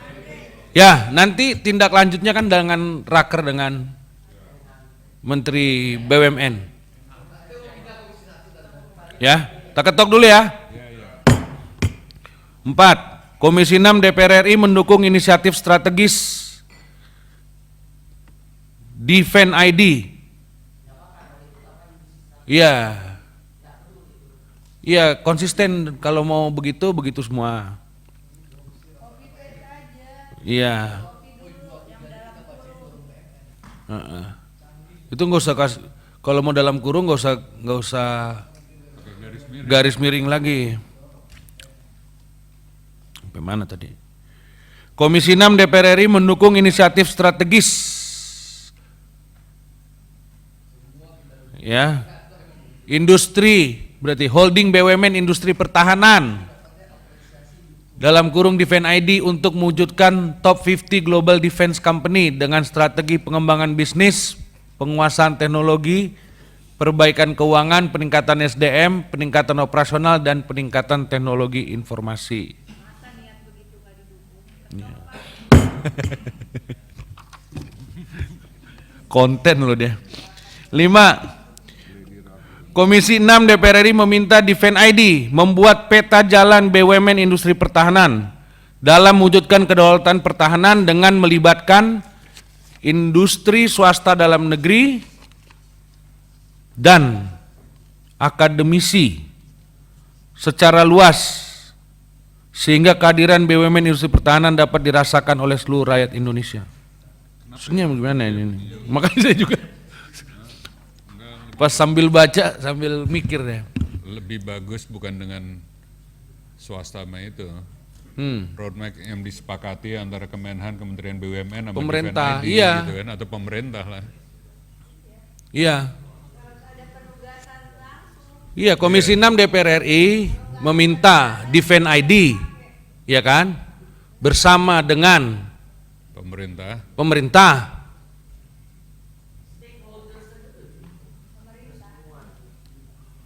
Ya, nanti tindak lanjutnya kan dengan raker dengan Menteri BUMN. Ya, kita ketok dulu ya. 4. Komisi 6 DPR RI mendukung inisiatif strategis Defense ID. Iya. Iya, konsisten kalau mau begitu semua. Iya. Itu nggak usah kalau mau dalam kurung nggak usah garis miring lagi. Sampai mana tadi? Komisi 6 DPR RI mendukung inisiatif strategis. Ya. Industri, berarti holding BUMN Industri Pertahanan dalam kurung Defense ID untuk mewujudkan top 50 Global Defense Company dengan strategi pengembangan bisnis, penguasaan teknologi, perbaikan keuangan, peningkatan SDM, peningkatan operasional, dan peningkatan teknologi informasi. Ya. Konten loh dia. 5. Komisi 6 DPR RI meminta Defense ID membuat peta jalan BUMN Industri Pertahanan dalam mewujudkan kedaulatan pertahanan dengan melibatkan industri swasta dalam negeri dan akademisi secara luas sehingga kehadiran BUMN Industri Pertahanan dapat dirasakan oleh seluruh rakyat Indonesia. Maksudnya gimana ini? Makanya saya juga pas sambil baca sambil mikir ya. Lebih bagus bukan dengan swasta sama itu. Roadmap yang disepakati antara Kemenhan, Kementerian BUMN sama pemerintah, Defense ID, iya. gitu kan, atau pemerintah lah. Iya. Iya, Komisi 6 DPR RI meminta Defense ID, ya kan, bersama dengan pemerintah.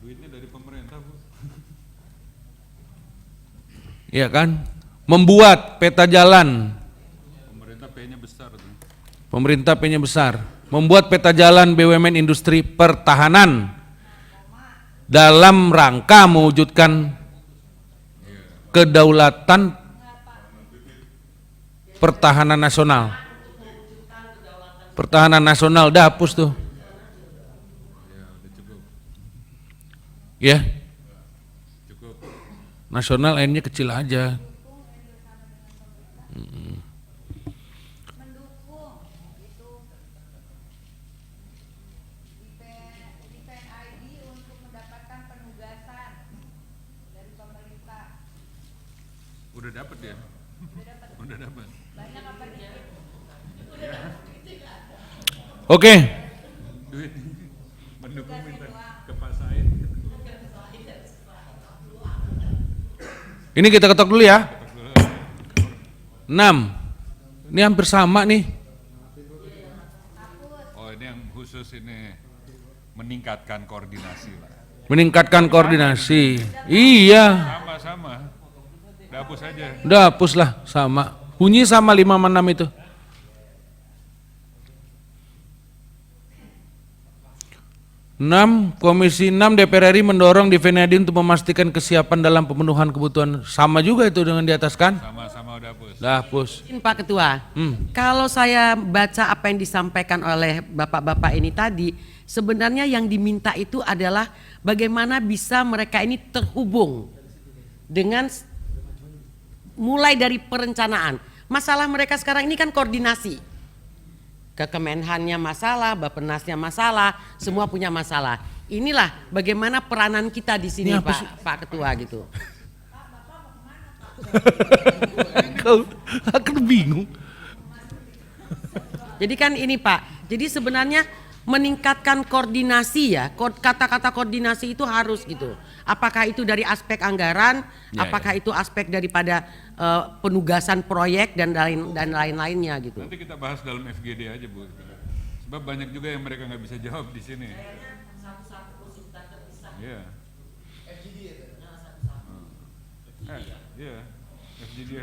Duitnya dari pemerintah, Bu. Ya kan, membuat peta jalan. Pemerintah P-nya besar tuh. Pemerintah P-nya besar. Membuat peta jalan BUMN Industri Pertahanan dalam rangka mewujudkan kedaulatan pertahanan nasional. Pertahanan nasional dah hapus tuh. Ya. Nasional N-nya kecil aja. Udah dapat ya? Udah dapat. Oke. Duit mendukung minta ke Pak Said. Ini kita ketok dulu ya. 6. Ini hampir sama nih. Oh, ini yang khusus ini meningkatkan koordinasi lah. Meningkatkan koordinasi. Iya. Sama-sama. Udah hapus aja. Udah hapus lah, sama. Bunyi sama 5 sama 6 itu. 6. Komisi 6 DPR RI mendorong Defense ID untuk memastikan kesiapan dalam pemenuhan kebutuhan. Sama juga itu dengan di atas kan? Sama-sama udah hapus. Udah hapus. Pak Ketua, kalau saya baca apa yang disampaikan oleh bapak-bapak ini tadi, sebenarnya yang diminta itu adalah bagaimana bisa mereka ini terhubung dengan mulai dari perencanaan. Masalah mereka sekarang ini kan koordinasi. Kemenhannya masalah, Bappenasnya masalah, semua punya masalah. Inilah bagaimana peranan kita di sini, Pak Ketua gitu. Kau akan bingung. Jadi kan ini Pak, jadi sebenarnya meningkatkan koordinasi ya, kata-kata koordinasi itu harus gitu. Apakah itu dari aspek anggaran, apakah itu aspek daripada penugasan proyek dan lain-lainnya gitu. Nanti kita bahas dalam FGD aja Bu. Sebab banyak juga yang mereka nggak bisa jawab di sini. Iya. FGD itu. Iya.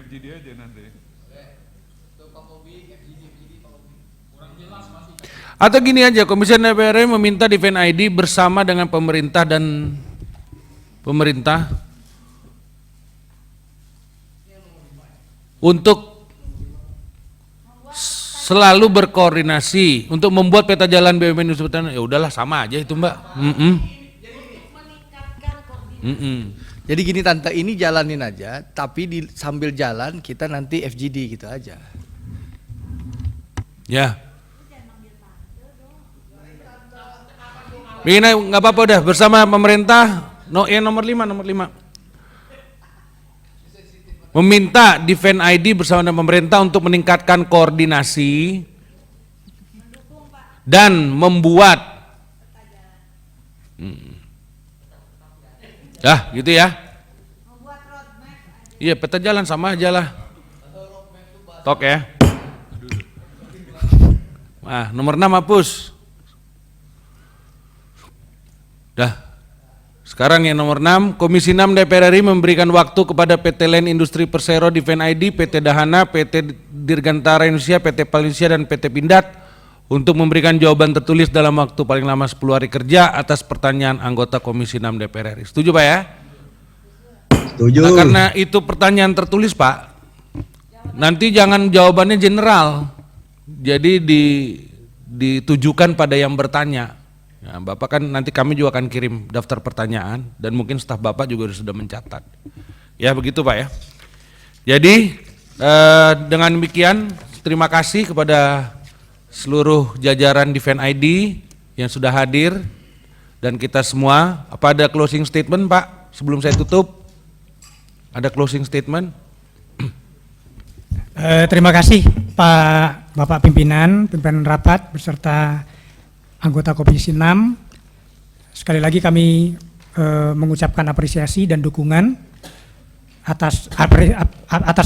FGD aja nanti. Atau gini aja, Komisi DPR RI meminta Defend ID bersama dengan pemerintah dan pemerintah untuk selalu berkoordinasi untuk membuat peta jalan BUMN industri pertahanan. Ya udahlah sama aja itu Mbak. Jadi gini Tante, ini jalanin aja, tapi sambil jalan kita nanti FGD gitu aja. Ya. Begini nggak apa-apa udah bersama pemerintah. Nomor 5. Meminta Defend ID bersama dengan pemerintah untuk meningkatkan koordinasi dan membuat gitu ya. Iya, peta jalan sama aja lah. Tok ya. Nah, nomor 6 hapus. Dah. Sekarang yang nomor 6, Komisi 6 DPR RI memberikan waktu kepada PT Land Industri Persero, Defend ID, PT Dahana, PT Dirgantara Indonesia, PT Palisia, dan PT Pindad untuk memberikan jawaban tertulis dalam waktu paling lama 10 hari kerja atas pertanyaan anggota Komisi 6 DPR RI. Setuju Pak ya? Setuju. Nah, karena itu pertanyaan tertulis Pak, nanti jangan jawabannya general, jadi ditujukan pada yang bertanya. Ya, Bapak kan nanti kami juga akan kirim daftar pertanyaan dan mungkin staf Bapak juga sudah mencatat. Ya begitu Pak ya. Jadi dengan demikian terima kasih kepada seluruh jajaran Defend ID yang sudah hadir dan kita semua. Apa ada closing statement Pak sebelum saya tutup? Ada closing statement? Terima kasih Pak Bapak pimpinan rapat beserta anggota Komisi 6. Sekali lagi kami mengucapkan apresiasi dan dukungan atas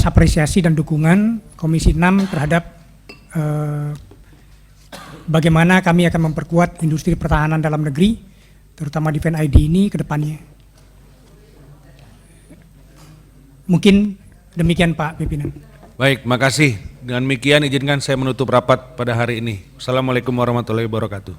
apresiasi dan dukungan Komisi 6 terhadap bagaimana kami akan memperkuat industri pertahanan dalam negeri, terutama Defend ID ini ke depannya. Mungkin demikian Pak Pimpinan. Baik, makasih. Dengan demikian izinkan saya menutup rapat pada hari ini. Assalamualaikum warahmatullahi wabarakatuh.